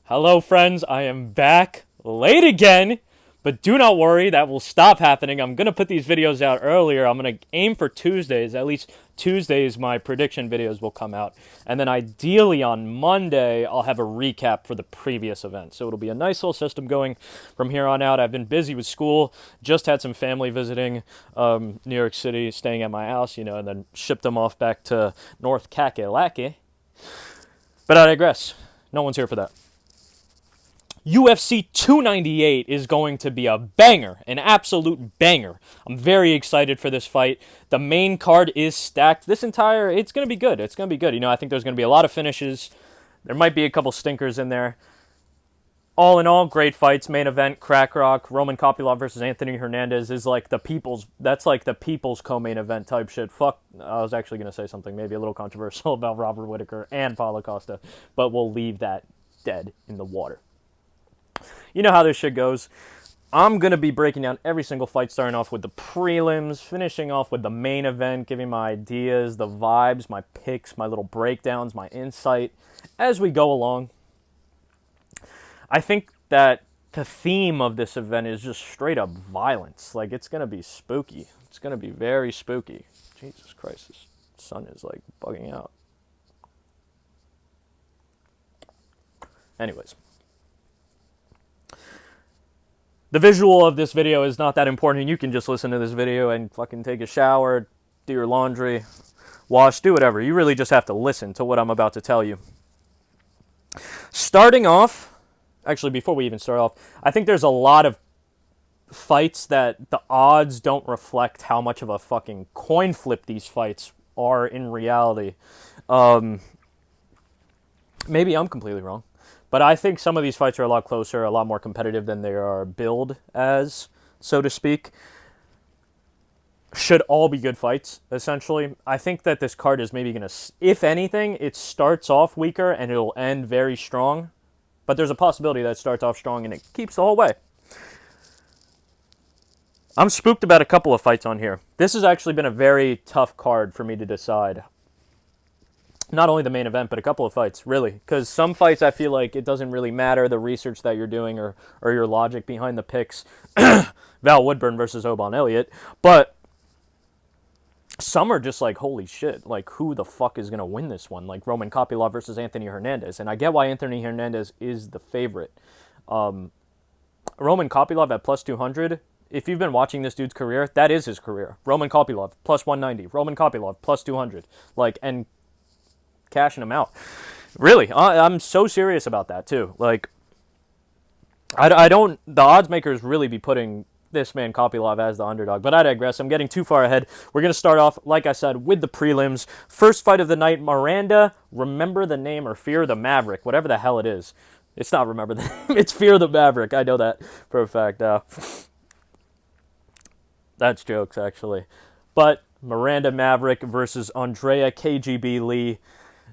Hello, friends. I am back late again, but do not worry. That will stop happening. I'm going to put these videos out earlier. I'm going to aim for Tuesdays. At least Tuesdays, my prediction videos will come out. And then ideally on Monday, I'll have a recap for the previous event. So it'll be a nice little system going from here on out. I've been busy with school. Just had some family visiting New York City, staying at my house, and then shipped them off back to North Kakalaki. But I digress. No one's here for that. UFC 298 is going to be a banger, an absolute banger. I'm very excited for this fight. The main card is stacked. It's going to be good. It's going to be good. I think there's going to be a lot of finishes. There might be a couple stinkers in there. All in all, great fights. Main event, Crack Rock, Roman Kopylov versus Anthony Hernandez is like the people's co-main event type shit. Fuck, I was actually going to say something maybe a little controversial about Robert Whittaker and Paulo Costa, but we'll leave that dead in the water. You know how this shit goes. I'm going to be breaking down every single fight, starting off with the prelims, finishing off with the main event, giving my ideas, the vibes, my picks, my little breakdowns, my insight as we go along. I think that the theme of this event is just straight up violence. Like, it's going to be spooky. It's going to be very spooky. Jesus Christ, this sun is like bugging out. Anyways. The visual of this video is not that important. You can just listen to this video and fucking take a shower, do your laundry, wash, do whatever. You really just have to listen to what I'm about to tell you. Starting off, actually before we even start off, I think there's a lot of fights that the odds don't reflect how much of a fucking coin flip these fights are in reality. Maybe I'm completely wrong. But I think some of these fights are a lot closer, a lot more competitive than they are billed as, so to speak. Should all be good fights, essentially. I think that this card is maybe going to, if anything, it starts off weaker and it'll end very strong. But there's a possibility that it starts off strong and it keeps the whole way. I'm spooked about a couple of fights on here. This has actually been a very tough card for me to decide. Not only the main event, but a couple of fights, really. Because some fights, I feel like it doesn't really matter the research that you're doing or your logic behind the picks. Val Woodburn versus Oban Elliot. But some are just like, holy shit, like, who the fuck is going to win this one? Like, Roman Kopylov versus Anthony Hernandez. And I get why Anthony Hernandez is the favorite. Roman Kopylov at plus 200, if you've been watching this dude's career, that is his career. Roman Kopylov, plus 190. Roman Kopylov, plus 200. Like, and cashing them out. Really, I'm so serious about that too. Like, I don't, the odds makers really be putting this man Kopylov as the underdog, but I digress. I'm getting too far ahead. We're going to start off, like I said, with the prelims. First fight of the night, Miranda, remember the name, or Fear the Maverick, whatever the hell it is. It's not remember the name, it's Fear the Maverick. I know that for a fact. That's jokes, actually. But Miranda Maverick versus Andrea KGB Lee.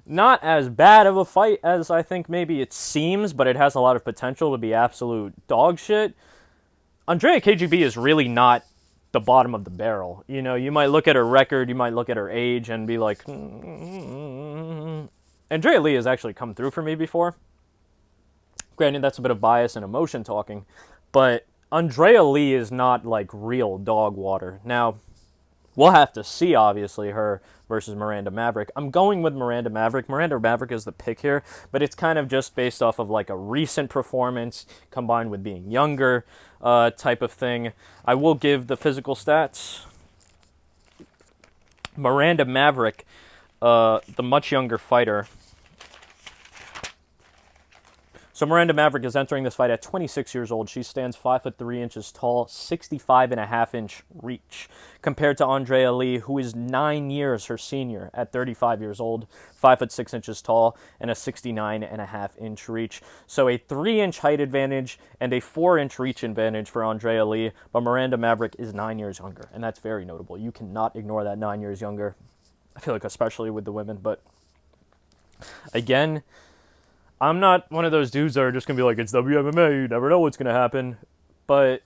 Not as bad of a fight as I think maybe it seems, but it has a lot of potential to be absolute dog shit. Andrea KGB is really not the bottom of the barrel. You might look at her record, you might look at her age and be like, Andrea Lee has actually come through for me before. Granted, that's a bit of bias and emotion talking, but Andrea Lee is not like real dog water. Now, we'll have to see, obviously, her versus Miranda Maverick. I'm going with Miranda Maverick. Miranda Maverick is the pick here, but it's kind of just based off of like a recent performance combined with being younger type of thing. I will give the physical stats. Miranda Maverick, the much younger fighter. So Miranda Maverick is entering this fight at 26 years old. She stands 5'3" tall, 65.5-inch reach, compared to Andrea Lee, who is 9 years her senior at 35 years old, 5'6" tall, and a 69.5-inch reach. So a 3-inch height advantage and a 4-inch reach advantage for Andrea Lee, but Miranda Maverick is 9 years younger, and that's very notable. You cannot ignore that 9 years younger. I feel like especially with the women, but again, I'm not one of those dudes that are just going to be like, it's WMMA, you never know what's going to happen. But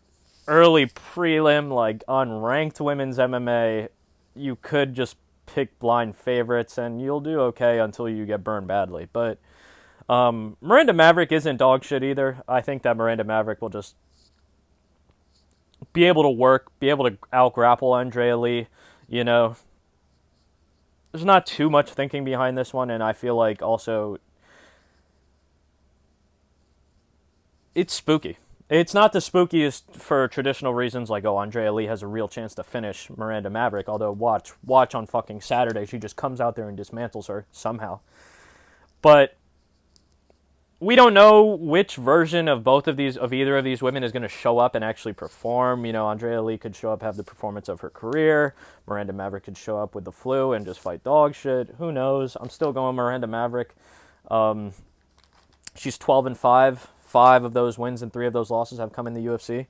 early prelim, like unranked women's MMA, you could just pick blind favorites and you'll do okay until you get burned badly. But Miranda Maverick isn't dog shit either. I think that Miranda Maverick will just be able to work, be able to out-grapple Andrea Lee. You know, there's not too much thinking behind this one, and I feel like also it's spooky. It's not the spookiest for traditional reasons like, oh, Andrea Lee has a real chance to finish Miranda Maverick, although watch on fucking Saturday, she just comes out there and dismantles her somehow. But we don't know which version of either of these women is going to show up and actually perform. You know, Andrea Lee could show up, have the performance of her career. Miranda Maverick could show up with the flu and just fight dog shit. Who knows? I'm still going Miranda Maverick. She's 12-5. 5 of those wins and 3 of those losses have come in the UFC.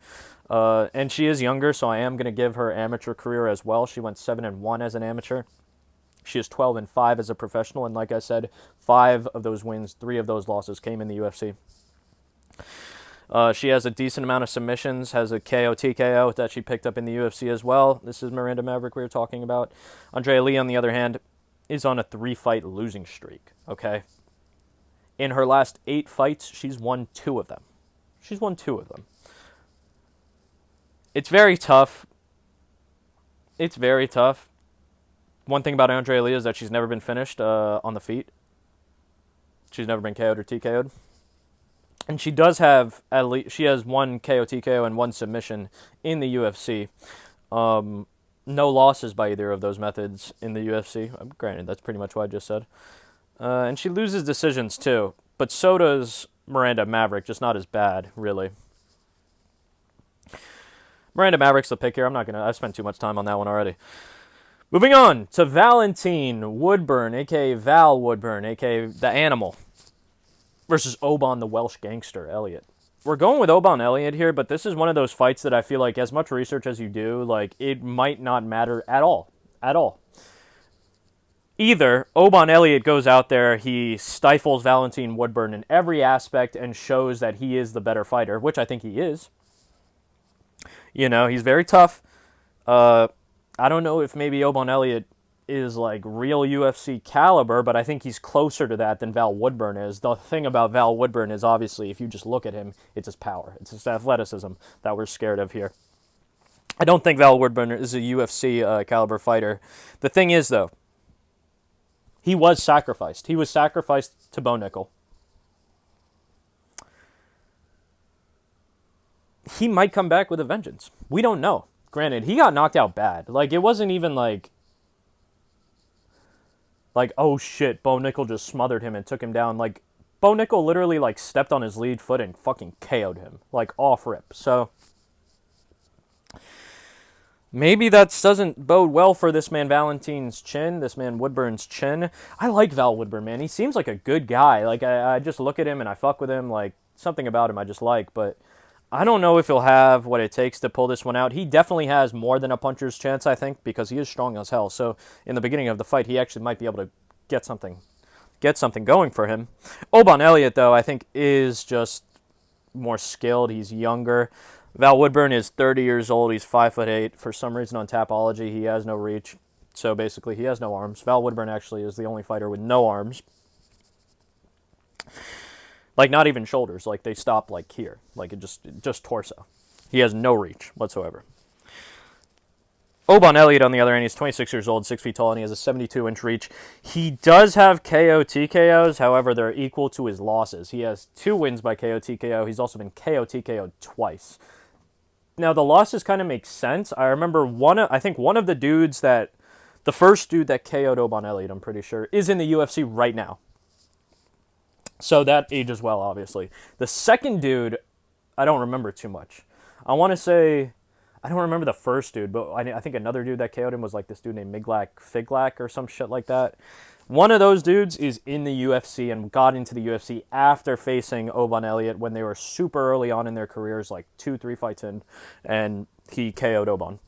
And she is younger, so I am going to give her amateur career as well. She went 7-1 as an amateur. She is 12-5 as a professional, and like I said, 5 of those wins, 3 of those losses came in the UFC. She has a decent amount of submissions, has a KO TKO that she picked up in the UFC as well. This is Miranda Maverick we were talking about. Andrea Lee, on the other hand, is on a 3-fight losing streak, okay? In her last 8 fights, she's won 2 of them. She's won 2 of them. It's very tough. It's very tough. One thing about Andrea Lee is that she's never been finished on the feet. She's never been KO'd or TKO'd. And she does have, she has 1 KO TKO and 1 submission in the UFC. No losses by either of those methods in the UFC. Granted, that's pretty much what I just said. And she loses decisions too, but so does Miranda Maverick, just not as bad, really. Miranda Maverick's the pick here. I've spent too much time on that one already. Moving on to Valentine Woodburn, a.k.a. Val Woodburn, a.k.a. the Animal, versus Oban, the Welsh gangster, Elliot. We're going with Oban Elliot here, but this is one of those fights that I feel like as much research as you do, like, it might not matter at all. At all. Either Oban Elliot goes out there, he stifles Valentine Woodburn in every aspect and shows that he is the better fighter, which I think he is. You know, he's very tough. I don't know if maybe Oban Elliot is like real UFC caliber, but I think he's closer to that than Val Woodburn is. The thing about Val Woodburn is obviously if you just look at him, it's his power. It's his athleticism that we're scared of here. I don't think Val Woodburn is a UFC caliber fighter. The thing is, though, he was sacrificed. He was sacrificed to Bo Nickel. He might come back with a vengeance. We don't know. Granted, he got knocked out bad. Like, it wasn't even like, oh shit, Bo Nickel just smothered him and took him down. Like, Bo Nickel literally, like, stepped on his lead foot and fucking KO'd him. Like, off rip. So maybe that doesn't bode well for this man Valentine's chin, this man Woodburn's chin. I like Val Woodburn, man. He seems like a good guy. Like, I just look at him and I fuck with him. Like, something about him I just like. But I don't know if he'll have what it takes to pull this one out. He definitely has more than a puncher's chance, I think, because he is strong as hell. So in the beginning of the fight, he actually might be able to get something going for him. Oban Elliot, though, I think is just more skilled. He's younger. Val Woodburn is 30 years old. He's 5'8". For some reason on Tapology, he has no reach. So basically, he has no arms. Val Woodburn actually is the only fighter with no arms. Like, not even shoulders. Like, they stop, like, here. Like, it just torso. He has no reach whatsoever. Oban Elliot, on the other hand, he's 26 years old, 6 feet tall, and he has a 72-inch reach. He does have KO TKOs, however, they're equal to his losses. He has 2 wins by KO TKO. He's also been KO TKO'd twice. Now, the losses kind of make sense. I remember I think one of the dudes the first dude that KO'd Oban Elliot, I'm pretty sure, is in the UFC right now. So that ages well, obviously. The second dude, I don't remember too much. I want to say, I don't remember the first dude, but I think another dude that KO'd him was like this dude named Figlak or some shit like that. One of those dudes is in the UFC and got into the UFC after facing Oban Elliot when they were super early on in their careers, like 2-3 fights in, and he KO'd Oban.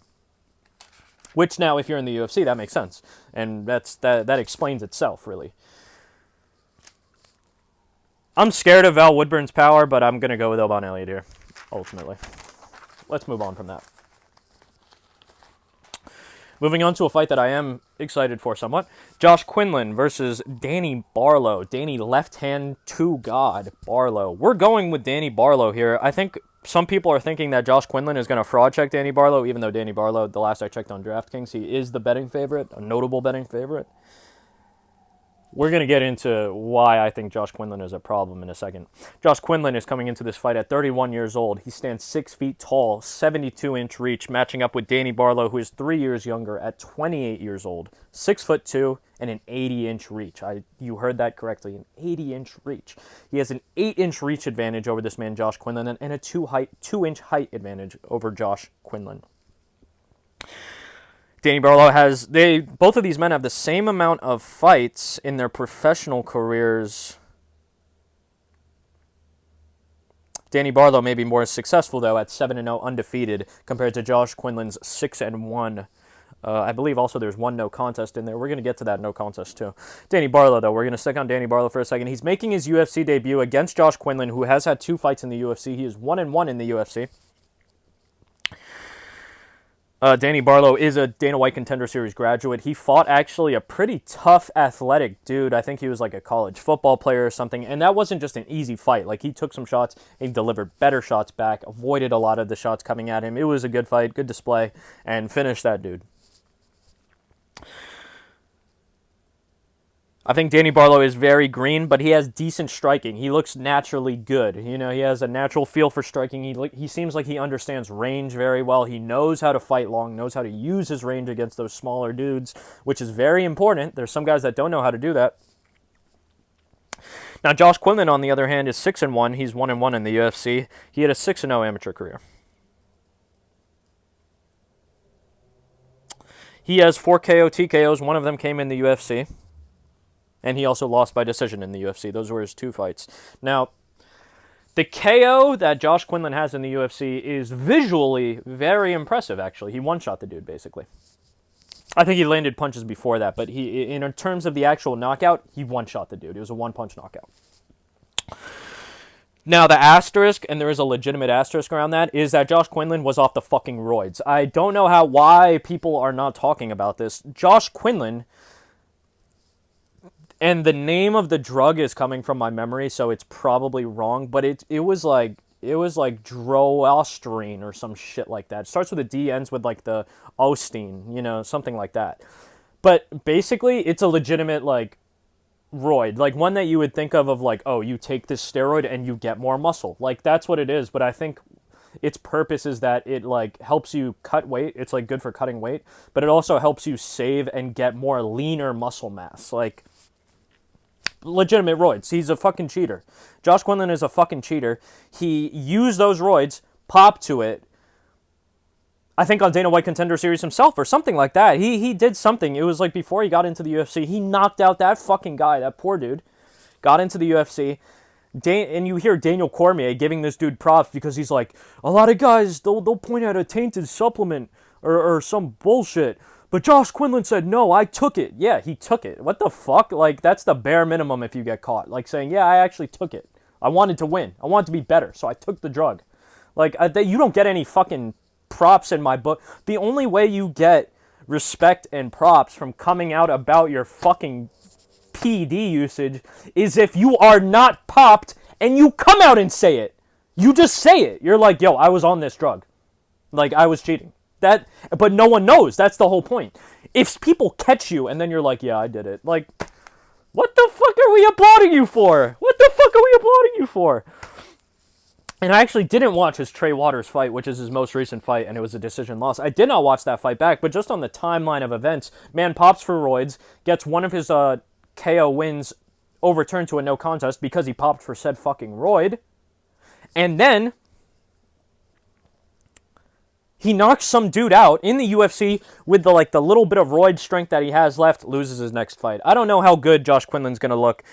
Which now, if you're in the UFC, that makes sense. And that explains itself, really. I'm scared of Val Woodburn's power, but I'm going to go with Oban Elliot here, ultimately. Let's move on from that. Moving on to a fight that I am excited for somewhat. Josh Quinlan versus Danny Barlow. Danny left hand to God Barlow. We're going with Danny Barlow here. I think some people are thinking that Josh Quinlan is going to fraud check Danny Barlow, even though Danny Barlow, the last I checked on DraftKings, he is the betting favorite, a notable betting favorite. We're going to get into why I think Josh Quinlan is a problem in a second. Josh Quinlan is coming into this fight at 31 years old. He stands 6 feet tall, 72-inch reach, matching up with Danny Barlow, who is 3 years younger at 28 years old, 6'2", and an 80-inch reach. You heard that correctly, an 80-inch reach. He has an 8-inch reach advantage over this man, Josh Quinlan, and a 2-inch height advantage over Josh Quinlan. Danny Barlow both of these men have the same amount of fights in their professional careers. Danny Barlow may be more successful, though, at 7-0 undefeated compared to Josh Quinlan's 6-1. I believe also there's one no contest in there. We're going to get to that no contest, too. Danny Barlow, though, we're going to stick on Danny Barlow for a second. He's making his UFC debut against Josh Quinlan, who has had 2 fights in the UFC. He is 1-1 in the UFC. Danny Barlow is a Dana White Contender Series graduate. He fought actually a pretty tough, athletic dude. I think he was like a college football player or something. And that wasn't just an easy fight. Like, he took some shots, he delivered better shots back, avoided a lot of the shots coming at him. It was a good fight, good display, and finished that dude. I think Danny Barlow is very green, but he has decent striking. He looks naturally good. You know, he has a natural feel for striking. He seems like he understands range very well. He knows how to fight long, knows how to use his range against those smaller dudes, which is very important. There's some guys that don't know how to do that. Now, Josh Quinlan, on the other hand, is 6-1. He's 1-1 in the UFC. He had a 6-0 amateur career. He has 4 KO TKOs. One of them came in the UFC. And he also lost by decision in the UFC. Those were his 2 fights. Now, the KO that Josh Quinlan has in the UFC is visually very impressive, actually. He one-shot the dude, basically. I think he landed punches before that, but in terms of the actual knockout, he one-shot the dude. It was a one-punch knockout. Now, the asterisk, and there is a legitimate asterisk around that, is that Josh Quinlan was off the fucking roids. I don't know why people are not talking about this. Josh Quinlan... And the name of the drug is coming from my memory, so it's probably wrong. But it was like droestrine or some shit like that. It starts with a D, ends with like the Osteen, you know, something like that. But basically, it's a legitimate like roid, like one that you would think of like, oh, you take this steroid and you get more muscle. Like that's what it is. But I think its purpose is that it like helps you cut weight. It's like good for cutting weight, but it also helps you save and get more leaner muscle mass. Like. Legitimate roids. He's a fucking cheater. Josh Quinlan is a fucking cheater. He used those roids, popped to it, I think on Dana White Contender Series himself or something like that. He did something. It was like before he got into the UFC. He knocked out that fucking guy, that poor dude. Got into the UFC. And you hear Daniel Cormier giving this dude props because he's like, a lot of guys, they'll point out a tainted supplement or some bullshit. But Josh Quinlan said, no, I took it. Yeah, he took it. What the fuck? Like, that's the bare minimum if you get caught. Like saying, yeah, I actually took it. I wanted to win. I wanted to be better, so I took the drug. Like, you don't get any fucking props in my book. The only way you get respect and props from coming out about your fucking PD usage is if you are not popped and you come out and say it. You just say it. You're like, yo, I was on this drug. Like, I was cheating. But no one knows. That's the whole point. If people catch you and then you're like, yeah, I did it. Like, what the fuck are we applauding you for? What the fuck are we applauding you for? And I actually didn't watch his Trey Waters fight, which is his most recent fight, and it was a decision loss. I did not watch that fight back, but just on the timeline of events, man pops for roids, gets one of his KO wins overturned to a no contest because he popped for said fucking roid. And then he knocks some dude out in the UFC with the little bit of roid strength that he has left, loses his next fight. I don't know how good Josh Quinlan's going to look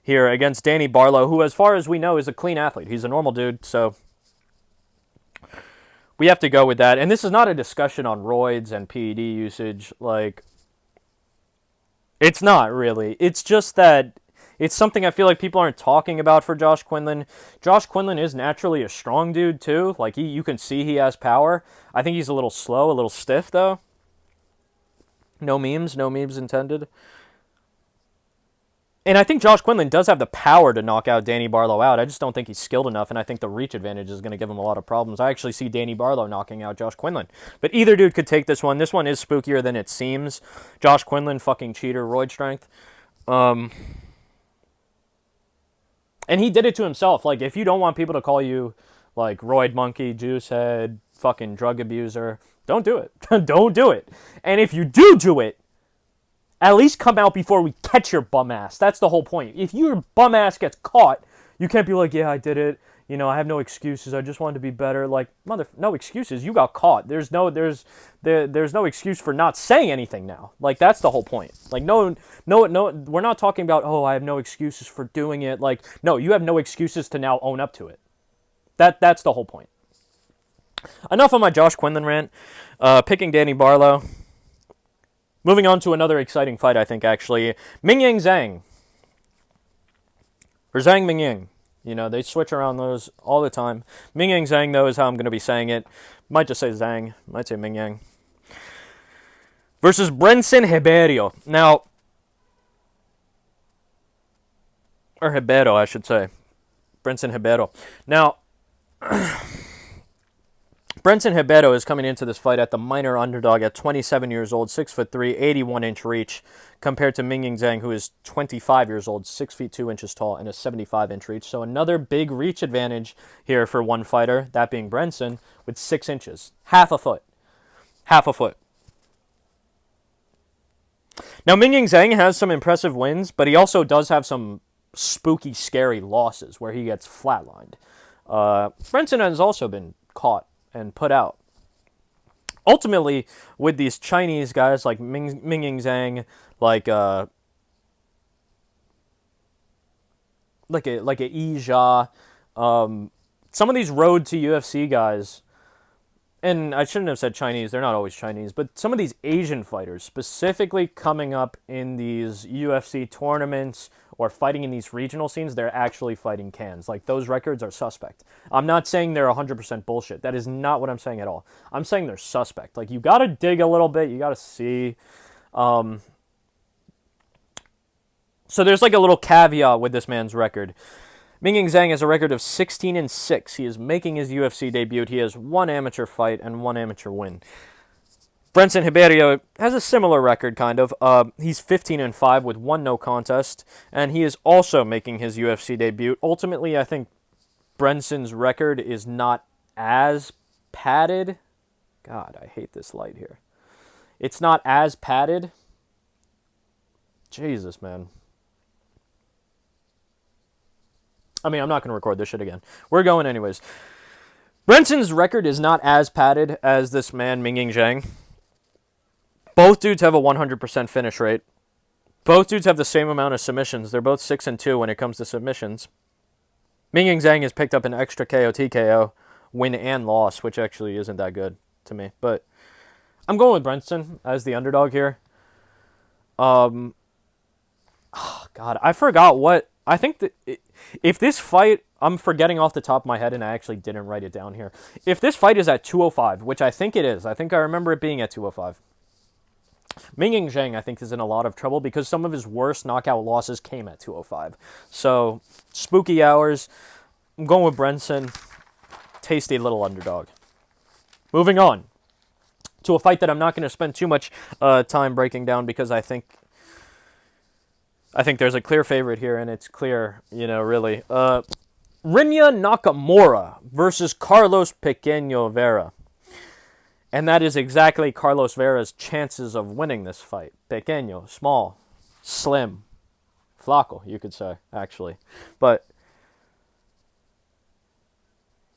here against Danny Barlow, who, as far as we know, is a clean athlete. He's a normal dude, so we have to go with that. And this is not a discussion on roids and PED usage. Like, it's not really. It's just that it's something I feel like people aren't talking about for Josh Quinlan. Josh Quinlan is naturally a strong dude, too. Like, you can see he has power. I think he's a little slow, a little stiff, though. No memes intended. And I think Josh Quinlan does have the power to knock out Danny Barlow out. I just don't think he's skilled enough, and I think the reach advantage is going to give him a lot of problems. I actually see Danny Barlow knocking out Josh Quinlan. But either dude could take this one. This one is spookier than it seems. Josh Quinlan, fucking cheater, roid strength. And he did it to himself. Like, if you don't want people to call you, like, roid monkey, juice head, fucking drug abuser, don't do it. Don't do it. And if you do it, at least come out before we catch your bum ass. That's the whole point. If your bum ass gets caught, you can't be like, yeah, I did it. You know, I have no excuses. I just wanted to be better. Like, no excuses. You got caught. There's no excuse for not saying anything now. Like, that's the whole point. Like, no, we're not talking about, oh, I have no excuses for doing it. Like, no, you have no excuses to now own up to it. That's the whole point. Enough of my Josh Quinlan rant. Picking Danny Barlow. Moving on to another exciting fight, I think, actually. Mingying Zhang. Or Zhang Mingying. You know, they switch around those all the time. Mingying Zhang, though, is how I'm going to be saying it. Might just say Zhang. Might say Mingying. Versus Brendson Ribeiro. Now, or Ribeiro, I should say. Brendson Ribeiro. Now, Brendson Ribeiro is coming into this fight at the minor underdog at 27 years old, 6'3", 81-inch reach, compared to Mingying Zhang, who is 25 years old, 6 feet 2 inches tall, and a 75-inch reach. So another big reach advantage here for one fighter, that being Brendson, with 6 inches. Half a foot. Half a foot. Now, Mingying Zhang has some impressive wins, but he also does have some spooky, scary losses where he gets flatlined. Brendson has also been caught and put out. Ultimately, with these Chinese guys like Mingying Zhang, like a Yi Jia, some of these road to UFC guys, and I shouldn't have said Chinese, they're not always Chinese, but some of these Asian fighters, specifically coming up in these UFC tournaments or fighting in these regional scenes, they're actually fighting cans. Like, those records are suspect. I'm not saying they're 100% bullshit. That is not what I'm saying at all. I'm saying they're suspect. Like, you got to dig a little bit. You got to see. So there's like a little caveat with this man's record. Mingying Zhang has a record of 16-6. He is making his UFC debut. He has 1 amateur fight and 1 amateur win. Brendson Ribeiro has a similar record, kind of. He's 15-5 with 1 no contest, and he is also making his UFC debut. Ultimately, I think Brendson's record is not as padded. God, I hate this light here. It's not as padded. Jesus, man. I mean, I'm not going to record this shit again. We're going anyways. Brendson's record is not as padded as this man, Mingying Zhang. Both dudes have a 100% finish rate. Both dudes have the same amount of submissions. They're both 6-2 when it comes to submissions. Mingying Zhang has picked up an extra KO, TKO, win and loss, which actually isn't that good to me. But I'm going with Brendson as the underdog here. God, I forgot what... I think that if this fight... I'm forgetting off the top of my head, and I actually didn't write it down here. If this fight is at 205, which I think it is. I think I remember it being at 205. Mingying Zhang, I think, is in a lot of trouble because some of his worst knockout losses came at 205. So, spooky hours. I'm going with Brendson. Tasty little underdog. Moving on to a fight that I'm not going to spend too much time breaking down because I think there's a clear favorite here, and it's clear, really. Rinya Nakamura versus Carlos Pequeño Vera. And that is exactly Carlos Vera's chances of winning this fight. Pequeño, small, slim, flaco, you could say, actually. But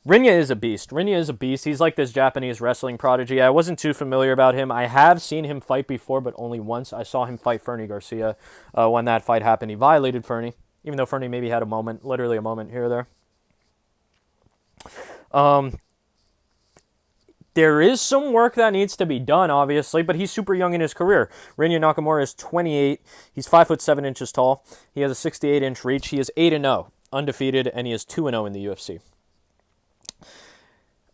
Rinya is a beast. Rinya is a beast. He's like this Japanese wrestling prodigy. I wasn't too familiar about him. I have seen him fight before, but only once. I saw him fight Fernie Garcia when that fight happened. He violated Fernie, even though Fernie maybe had a moment, literally a moment here or there. There is some work that needs to be done, obviously, but he's super young in his career. Rinya Nakamura is 28. He's 5'7" inches tall. He has a 68-inch reach. He is 8-0, undefeated, and he is 2-0 in the UFC.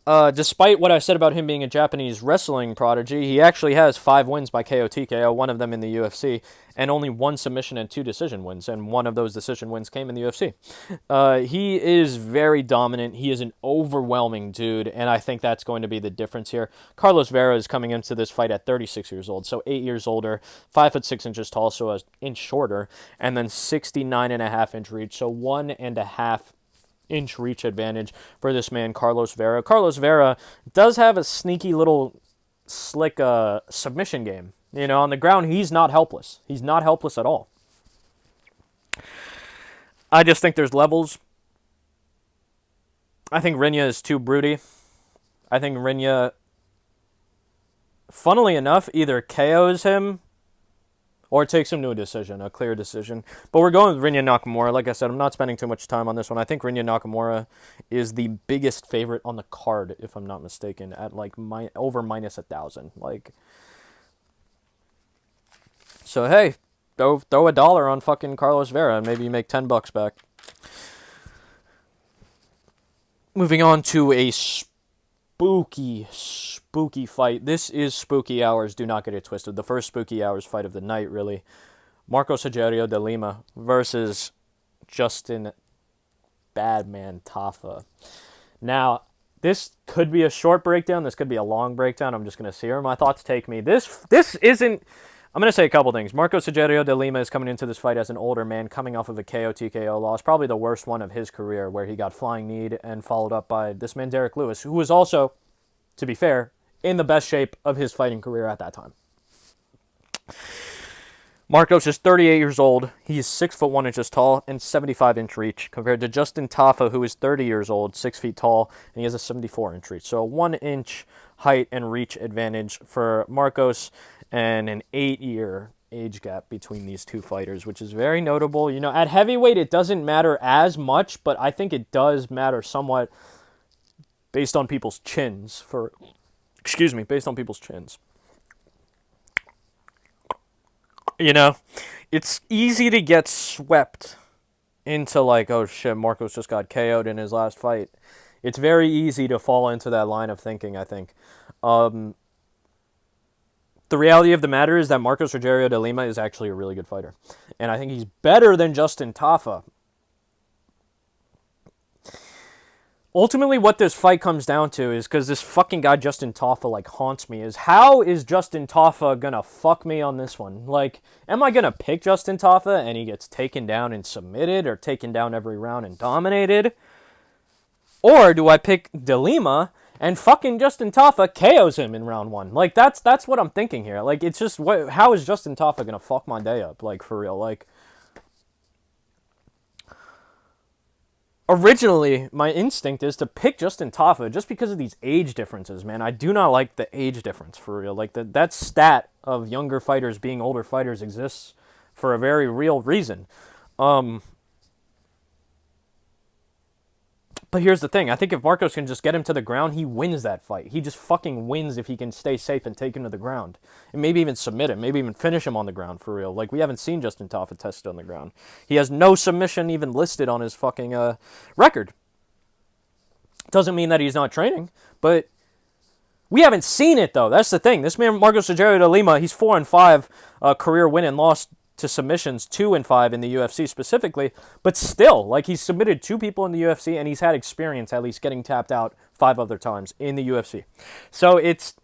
Despite what I said about him being a Japanese wrestling prodigy, he actually has 5 wins by KO TKO, one of them in the UFC, and only 1 submission and 2 decision wins, and one of those decision wins came in the UFC. He is very dominant. He is an overwhelming dude, and I think that's going to be the difference here. Carlos Vera is coming into this fight at 36 years old, so 8 years older, 5'6" tall, so an inch shorter, and then 69.5-inch reach, so 1.5-inch reach advantage for this man, Carlos Vera. Carlos Vera does have a sneaky little slick submission game. You know, on the ground, he's not helpless. He's not helpless at all. I just think there's levels. I think Rinya is too broody. I think Rinya, funnily enough, either KOs him or takes him to a decision, a clear decision. But we're going with Rinya Nakamura. Like I said, I'm not spending too much time on this one. I think Rinya Nakamura is the biggest favorite on the card, if I'm not mistaken, at like over minus 1,000. Like, so hey, throw $1 on fucking Carlos Vera, and maybe you make $10 back. Moving on to a spooky fight. This is Spooky Hours. Do not get it twisted. The first Spooky Hours fight of the night, really. Rogerio de Lima versus Justin Badman Tafa. Now, this could be a short breakdown. This could be a long breakdown. I'm just going to see where my thoughts take me. This isn't... I'm going to say a couple things. Rogerio de Lima is coming into this fight as an older man coming off of a KO TKO loss, probably the worst one of his career, where he got flying kneed and followed up by this man, Derek Lewis, who was also, to be fair, in the best shape of his fighting career at that time. Marcos is 38 years old. He is 6 foot 1 inches tall and 75-inch reach, compared to Justin Tafa, who is 30 years old, 6 feet tall, and he has a 74-inch reach. So a 1-inch height and reach advantage for Marcos, and an 8-year age gap between these two fighters, which is very notable. You know, at heavyweight, it doesn't matter as much, but I think it does matter somewhat based on people's chins. Based on people's chins. You know, it's easy to get swept into like, oh shit, Marcos just got KO'd in his last fight. It's very easy to fall into that line of thinking, I think. The reality of the matter is that Marcos Rogerio de Lima is actually a really good fighter. And I think he's better than Justin Tafa. Ultimately, what this fight comes down to is, because this fucking guy Justin Tafa, like, haunts me, is how is Justin Tafa gonna fuck me on this one? Like, am I gonna pick Justin Tafa and he gets taken down and submitted, or taken down every round and dominated? Or do I pick De Lima and fucking Justin Tafa KOs him in round 1? Like, that's what I'm thinking here. Like, it's just, how is Justin Tafa gonna fuck my day up? Like, for real. Like, originally, my instinct is to pick Justin Tafa just because of these age differences, man. I do not like the age difference, for real. Like, that stat of younger fighters being older fighters exists for a very real reason. But here's the thing. I think if Marcos can just get him to the ground, he wins that fight. He just fucking wins if he can stay safe and take him to the ground. And maybe even submit him. Maybe even finish him on the ground, for real. Like, we haven't seen Justin Tafa tested on the ground. He has no submission even listed on his fucking record. Doesn't mean that he's not training, but we haven't seen it, though. That's the thing. This man, Marcos Rogerio de Lima, he's 4-5 career win and loss to submissions, 2-5 in the UFC specifically, but still, like, he's submitted 2 people in the UFC, and he's had experience at least getting tapped out 5 other times in the UFC. So it's,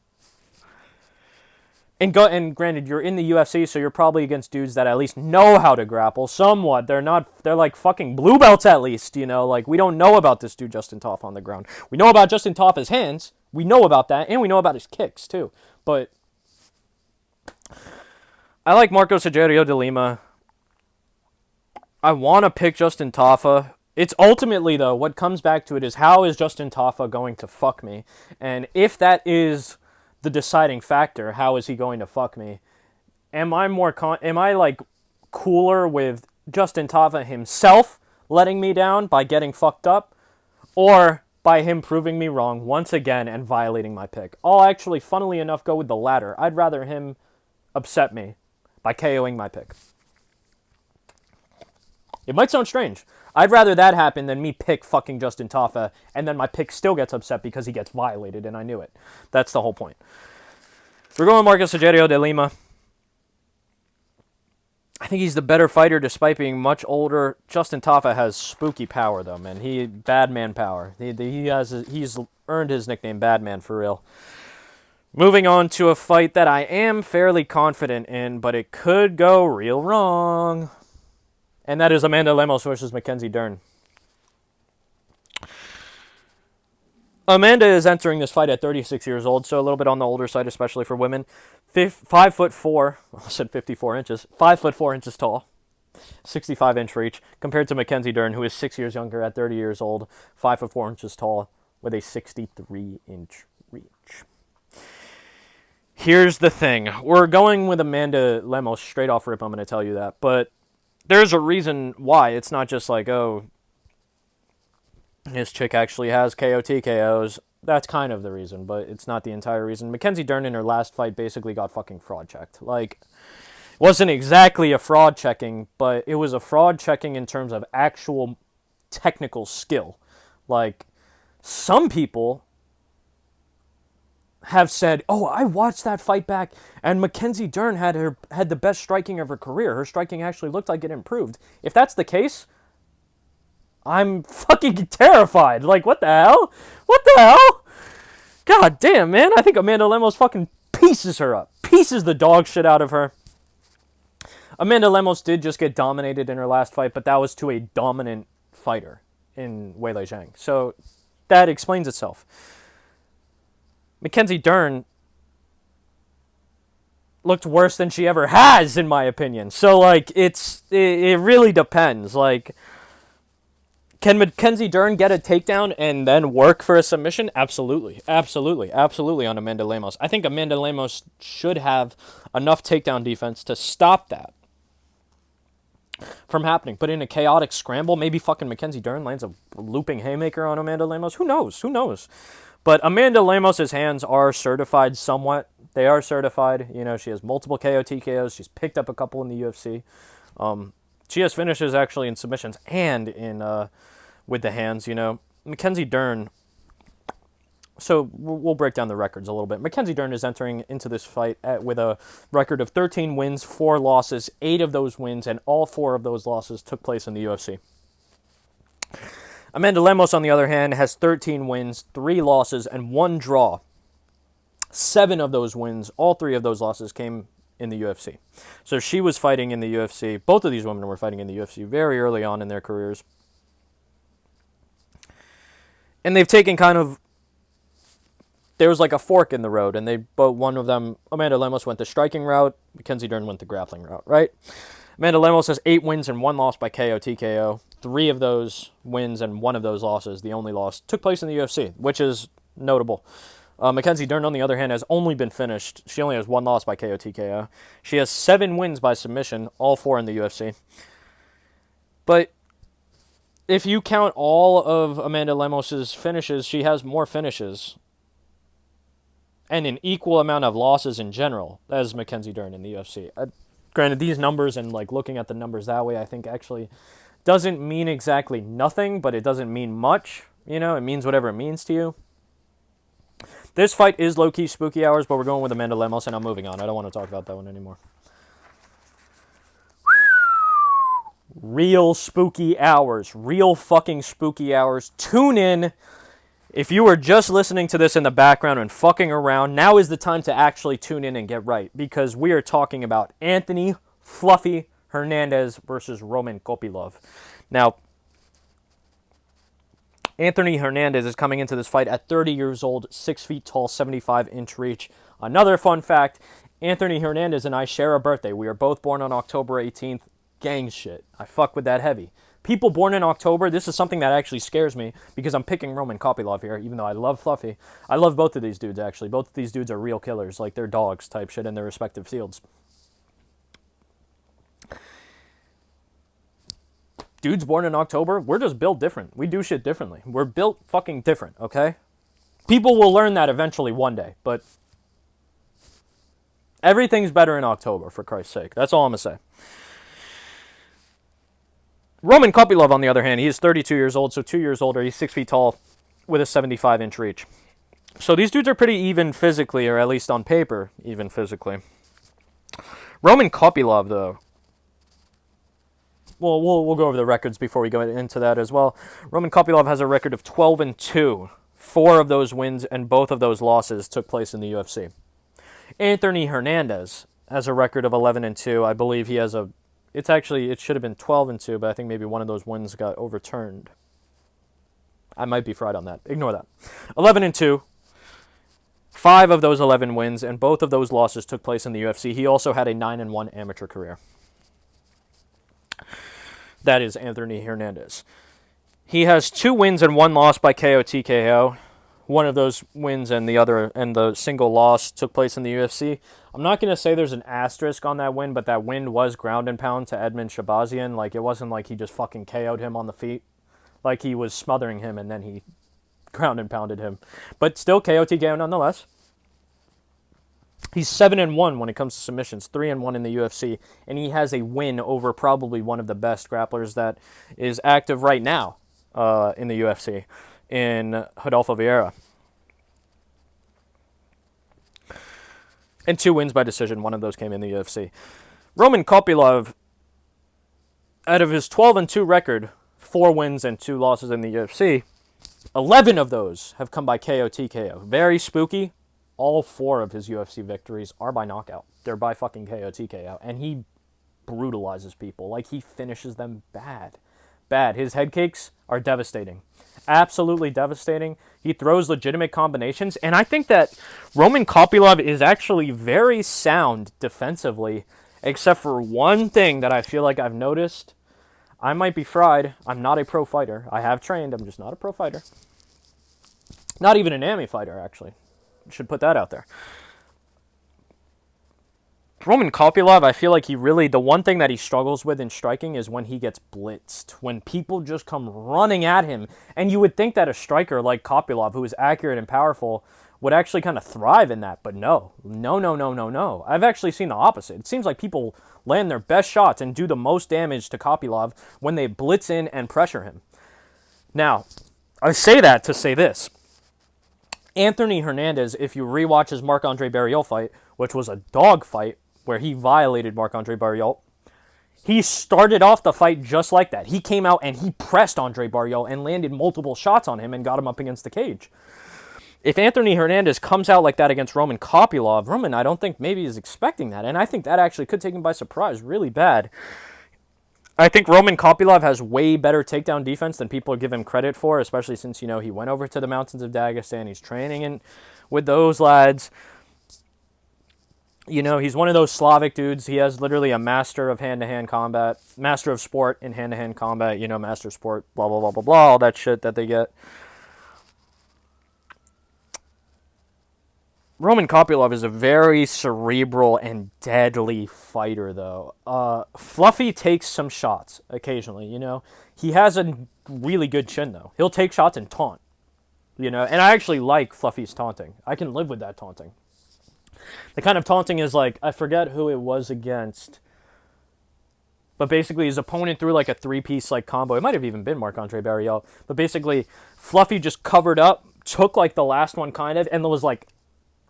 and granted, you're in the UFC, so you're probably against dudes that at least know how to grapple somewhat. They're like fucking blue belts at least, you know. Like, we don't know about this dude Justin Tafa on the ground. We know about Justin Tafa's hands. We know about that, and we know about his kicks too. But I like Marcos Rogerio de Lima. I want to pick Justin Tafa. It's ultimately, though, what comes back to it is, how is Justin Tafa going to fuck me? And if that is the deciding factor, how is he going to fuck me? Am I like cooler with Justin Tafa himself letting me down by getting fucked up, or by him proving me wrong once again and violating my pick? I'll actually, funnily enough, go with the latter. I'd rather him upset me by KOing my pick. It might sound strange. I'd rather that happen than me pick fucking Justin Tafa, and then my pick still gets upset because he gets violated, and I knew it. That's the whole point. We're going Marcos Rogerio de Lima. I think he's the better fighter despite being much older. Justin Tafa has spooky power, though, man. Bad man power. He's earned his nickname Bad Man for real. Moving on to a fight that I am fairly confident in, but it could go real wrong. And that is Amanda Lemos versus Mackenzie Dern. Amanda is entering this fight at 36 years old, so a little bit on the older side, especially for women. 5'4", I said 54 inches, 5'4" inches tall, 65-inch reach, compared to Mackenzie Dern, who is 6 years younger at 30 years old, 5'4" inches tall, with a 63-inch reach. Here's the thing. We're going with Amanda Lemos straight off rip, I'm going to tell you that. But there's a reason why. It's not just like, oh, this chick actually has KOs. That's kind of the reason, but it's not the entire reason. Mackenzie Dern in her last fight basically got fucking fraud checked. Like, it wasn't exactly a fraud checking, but it was a fraud checking in terms of actual technical skill. Like, some people have said, oh, I watched that fight back, and Mackenzie Dern had the best striking of her career. Her striking actually looked like it improved. If that's the case, I'm fucking terrified. Like, what the hell? What the hell? God damn, man. I think Amanda Lemos fucking pieces her up. Pieces the dog shit out of her. Amanda Lemos did just get dominated in her last fight, but that was to a dominant fighter in Weili Zhang. So that explains itself. Mackenzie Dern looked worse than she ever has, in my opinion. So, like, it really depends. Like, can Mackenzie Dern get a takedown and then work for a submission? Absolutely. Absolutely. Absolutely on Amanda Lemos. I think Amanda Lemos should have enough takedown defense to stop that from happening. But in a chaotic scramble, maybe fucking Mackenzie Dern lands a looping haymaker on Amanda Lemos. Who knows? Who knows? But Amanda Lemos' hands are certified somewhat. They are certified. You know, she has multiple TKOs. She's picked up a couple in the UFC. She has finishes actually in submissions and in with the hands, you know. Mackenzie Dern, so we'll break down the records a little bit. Mackenzie Dern is entering into this fight with a record of 13 wins, 4 losses. 8 of those wins and all 4 of those losses took place in the UFC. Amanda Lemos, on the other hand, has 13 wins, 3 losses, and 1 draw. 7 of those wins, all 3 of those losses came in the UFC. So she was fighting in the UFC. Both of these women were fighting in the UFC very early on in their careers. And they've taken kind of, there was like a fork in the road, and one of them, Amanda Lemos went the striking route, Mackenzie Dern went the grappling route, right? Amanda Lemos has 8 wins and 1 loss by TKO. 3 of those wins and 1 of those losses, the only loss, took place in the UFC, which is notable. Mackenzie Dern, on the other hand, has only been finished. She only has 1 loss by TKO. She has 7 wins by submission, all 4 in the UFC. But if you count all of Amanda Lemos' finishes, she has more finishes and an equal amount of losses in general as Mackenzie Dern in the UFC. Granted, these numbers and like looking at the numbers that way, I think actually doesn't mean exactly nothing, but it doesn't mean much. You know, it means whatever it means to you. This fight is low-key spooky hours, but we're going with Amanda Lemos, and I'm moving on. I don't want to talk about that one anymore. Real spooky hours. Real fucking spooky hours. Tune in. If you were just listening to this in the background and fucking around, now is the time to actually tune in and get right, because we are talking about Anthony Fluffy Hernandez versus Roman Kopylov. Now, Anthony Hernandez is coming into this fight at 30 years old, 6 feet tall, 75-inch reach. Another fun fact, Anthony Hernandez and I share a birthday. We are both born on October 18th. Gang shit. I fuck with that heavy. People born in October, this is something that actually scares me because I'm picking Roman Kopylov here, even though I love Fluffy. I love both of these dudes, actually. Both of these dudes are real killers. Like, they're dogs type shit in their respective fields. Dudes born in October, we're just built different. We do shit differently. We're built fucking different, okay? People will learn that eventually one day, but everything's better in October, for Christ's sake. That's all I'm going to say. Roman Kopylov, on the other hand, he is 32 years old, so 2 years older. He's 6 feet tall with a 75-inch reach. So these dudes are pretty even physically, or at least on paper, even physically. Roman Kopylov, though, well, we'll go over the records before we go into that as well. Roman Kopylov has a record of 12-2. 4 of those wins and both of those losses took place in the UFC. Anthony Hernandez has a record of 11-2. I believe he has it should have been 12-2, but I think maybe one of those wins got overturned. I might be fried on that. Ignore that. 11-2. 5 of those 11 wins and both of those losses took place in the UFC. He also had a 9-1 amateur career. That is Anthony Hernandez. He has 2 wins and 1 loss by KO TKO. One of those wins and the single loss took place in the UFC. I'm not going to say there's an asterisk on that win, but that win was ground and pound to Edmen Shahbazyan. Like, it wasn't like he just fucking KO'd him on the feet. Like, he was smothering him and then he ground and pounded him. But still KO TKO nonetheless. He's 7-1 when it comes to submissions, 3-1 in the UFC, and he has a win over probably one of the best grapplers that is active right now in the UFC, in Rodolfo Vieira. And 2 wins by decision, one of those came in the UFC. Roman Kopylov, out of his 12-2 record, 4 wins and 2 losses in the UFC, 11 of those have come by KO TKO. Very spooky. All 4 of his UFC victories are by knockout. They're by fucking KO TKO. And he brutalizes people. Like, he finishes them bad. Bad. His head kicks are devastating. Absolutely devastating. He throws legitimate combinations. And I think that Roman Kopylov is actually very sound defensively, except for one thing that I feel like I've noticed. I might be fried. I'm not a pro fighter. I have trained. I'm just not a pro fighter. Not even an AMI fighter, actually. Should put that out there. Roman Kopylov, I feel like the one thing that he struggles with in striking is when he gets blitzed. When people just come running at him. And you would think that a striker like Kopylov, who is accurate and powerful, would actually kind of thrive in that. But no. No. I've actually seen the opposite. It seems like people land their best shots and do the most damage to Kopylov when they blitz in and pressure him. Now, I say that to say this. Anthony Hernandez, if you rewatch his Marc-Andre Barriol fight, which was a dog fight where he violated Marc-Andre Barriol, he started off the fight just like that. He came out and he pressed Andre Barriol and landed multiple shots on him and got him up against the cage. If Anthony Hernandez comes out like that against Roman Kopylov, Roman, I don't think maybe is expecting that. And I think that actually could take him by surprise really bad. I think Roman Kopylov has way better takedown defense than people give him credit for, especially since, he went over to the mountains of Dagestan. He's training with those lads. He's one of those Slavic dudes. He has literally a master of hand-to-hand combat, master of sport in hand-to-hand combat, master of sport, blah, blah, blah, blah, blah, all that shit that they get. Roman Kopylov is a very cerebral and deadly fighter, though. Fluffy takes some shots occasionally, He has a really good chin, though. He'll take shots and taunt, And I actually like Fluffy's taunting. I can live with that taunting. The kind of taunting is like, I forget who it was against, but basically his opponent threw like a 3-piece like combo. It might have even been Marc-Andre Barriol. But basically, Fluffy just covered up, took like the last one kind of, and was like,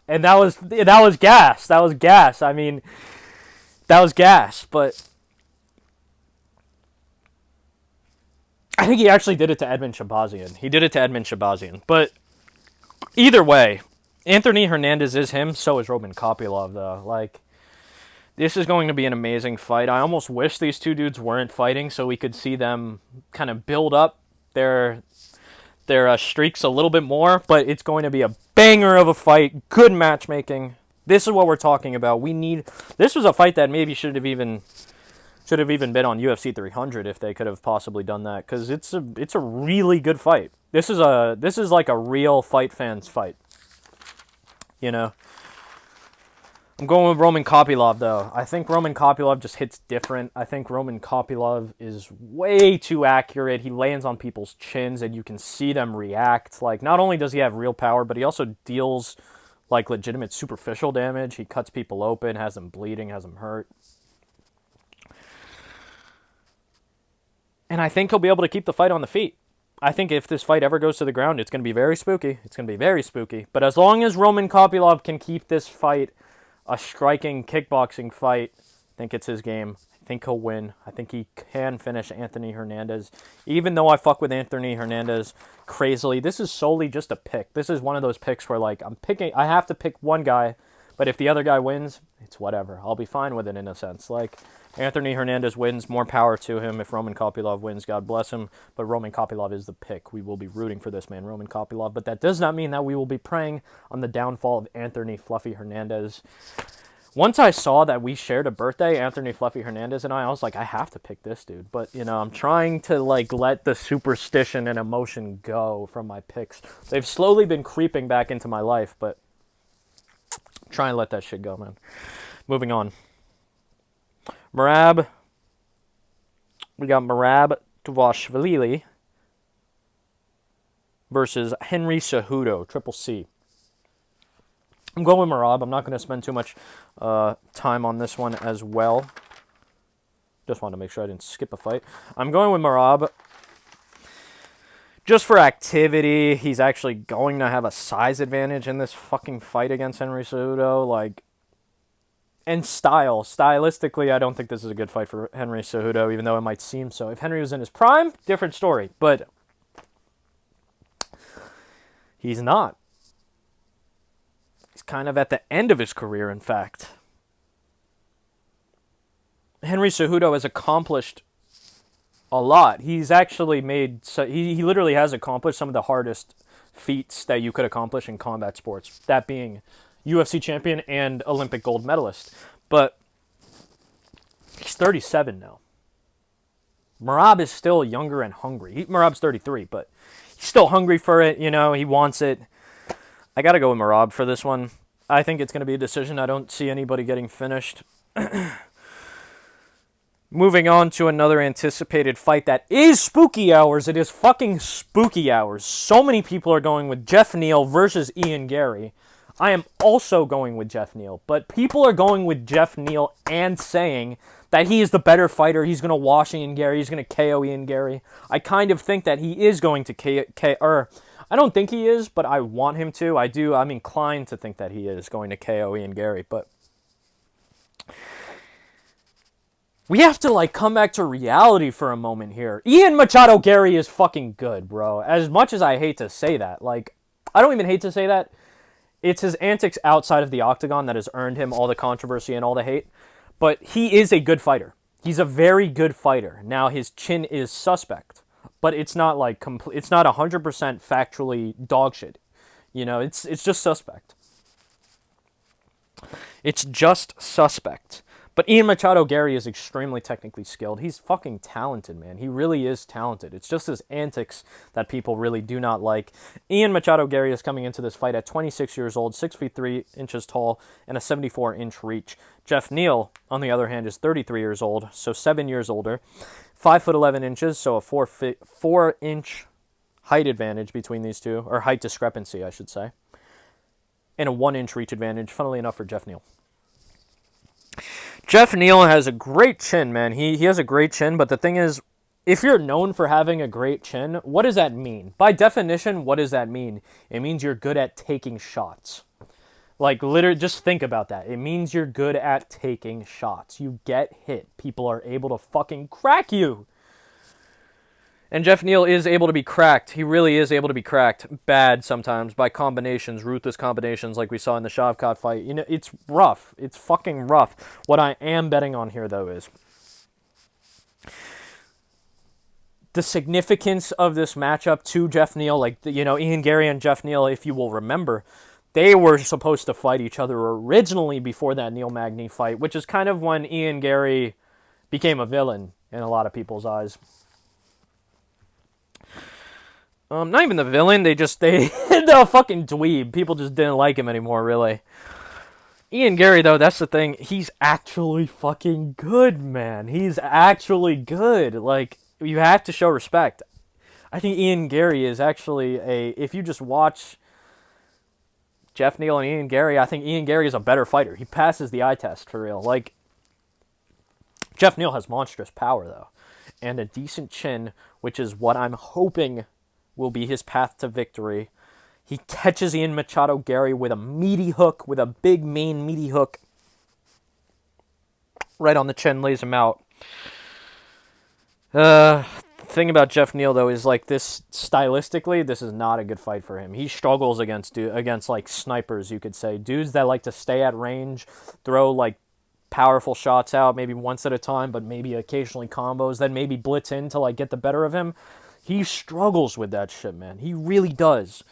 and that was gas. That was gas. I mean, that was gas. But I think he actually did it to Edmen Shahbazyan. But either way, Anthony Hernandez is him. So is Roman Kopylov, though. Like, this is going to be an amazing fight. I almost wish these two dudes weren't fighting so we could see them kind of build up their streaks a little bit more, but it's going to be a banger of a fight, good matchmaking. This is what we're talking about. This was a fight that maybe should have even been on UFC 300 if they could have possibly done that, because it's a really good fight. This is like a real fight fans fight. I'm going with Roman Kopylov, though. I think Roman Kopylov just hits different. I think Roman Kopylov is way too accurate. He lands on people's chins, and you can see them react. Like, not only does he have real power, but he also deals, like, legitimate superficial damage. He cuts people open, has them bleeding, has them hurt. And I think he'll be able to keep the fight on the feet. I think if this fight ever goes to the ground, it's going to be very spooky. It's going to be very spooky. But as long as Roman Kopylov can keep this fight a striking kickboxing fight, I think it's his game. I think he'll win. I think he can finish Anthony Hernandez. Even though I fuck with Anthony Hernandez crazily, this is solely just a pick. This is one of those picks where, like, I have to pick one guy, but if the other guy wins, it's whatever. I'll be fine with it in a sense. Like, Anthony Hernandez wins, more power to him. If Roman Kopylov wins, God bless him. But Roman Kopylov is the pick. We will be rooting for this man, Roman Kopylov. But that does not mean that we will be praying on the downfall of Anthony Fluffy Hernandez. Once I saw that we shared a birthday, Anthony Fluffy Hernandez and I was like, I have to pick this dude. But, you know, I'm trying to, like, let the superstition and emotion go from my picks. They've slowly been creeping back into my life, but try and let that shit go, man. Moving on. Merab. We got Merab Dvalishvili versus Henry Cejudo, Triple C. I'm going with Merab. I'm not going to spend too much time on this one as well. Just wanted to make sure I didn't skip a fight. I'm going with Merab. Just for activity, he's actually going to have a size advantage in this fucking fight against Henry Cejudo. Like, and style. Stylistically, I don't think this is a good fight for Henry Cejudo, even though it might seem so. If Henry was in his prime, different story. But he's not. He's kind of at the end of his career, in fact. Henry Cejudo has accomplished a lot. He's actually made... He literally has accomplished some of the hardest feats that you could accomplish in combat sports. That being UFC champion and Olympic gold medalist. But he's 37 now. Merab is still younger and hungry. Merab's 33, but he's still hungry for it. You know, he wants it. I got to go with Merab for this one. I think it's going to be a decision. I don't see anybody getting finished. Moving on to another anticipated fight that is spooky hours. It is fucking spooky hours. So many people are going with Jeff Neal versus Ian Gary. I am also going with Jeff Neal. But people are going with Jeff Neal and saying that he is the better fighter. He's going to wash Ian Gary. He's going to KO Ian Gary. I kind of think that he is going to I don't think he is, but I want him to. I'm inclined to think that he is going to KO Ian Gary, but we have to, like, come back to reality for a moment here. Ian Machado Gary is fucking good, bro. As much as I hate to say that, like, I don't even hate to say that. It's his antics outside of the octagon that has earned him all the controversy and all the hate, but he is a good fighter. He's a very good fighter. Now, his chin is suspect. But it's not like it's not 100% factually dog shit. You know, it's just suspect. It's just suspect. But Ian Machado Gary is extremely technically skilled. He's fucking talented, man. He really is talented. It's just his antics that people really do not like. Ian Machado Gary is coming into this fight at 26 years old, 6 feet 3 inches tall, and a 74-inch reach. Jeff Neal, on the other hand, is 33 years old, so 7 years older. 5 foot 11 inches, so a 4-inch height advantage between these two, or height discrepancy, I should say, and a 1-inch reach advantage, funnily enough, for Jeff Neal. Jeff Neal has a great chin, man. He has a great chin, but the thing is, if you're known for having a great chin, what does that mean? By definition, what does that mean? It means you're good at taking shots. Like, literally, just think about that. It means you're good at taking shots. You get hit. People are able to fucking crack you. And Jeff Neal is able to be cracked. He really is able to be cracked bad sometimes by combinations, ruthless combinations like we saw in the Shavkat fight. You know, it's rough. It's fucking rough. What I am betting on here, though, is the significance of this matchup to Jeff Neal. Like, you know, Ian Gary and Jeff Neal, if you will remember, they were supposed to fight each other originally before that Neil Magny fight, which is kind of when Ian Gary became a villain in a lot of people's eyes. Not even the villain, they the fucking dweeb. People just didn't like him anymore, really. Ian Gary, though, that's the thing. He's actually fucking good, man. He's actually good. Like, you have to show respect. I think Ian Gary is actually if you just watch Jeff Neal and Ian Gary, I think Ian Gary is a better fighter. He passes the eye test, for real. Like, Jeff Neal has monstrous power, though. and a decent chin, which is what I'm hoping will be his path to victory. He catches Ian Machado Gary with a meaty hook, with a big main meaty hook. Right on the chin, lays him out. Thing about Jeff Neal, though, is like this stylistically, this is not a good fight for him. He struggles against like snipers, you could say. Dudes that like to stay at range, throw like powerful shots out, maybe once at a time, but maybe occasionally combos, then maybe blitz in to like get the better of him. He struggles with that shit, man. He really does.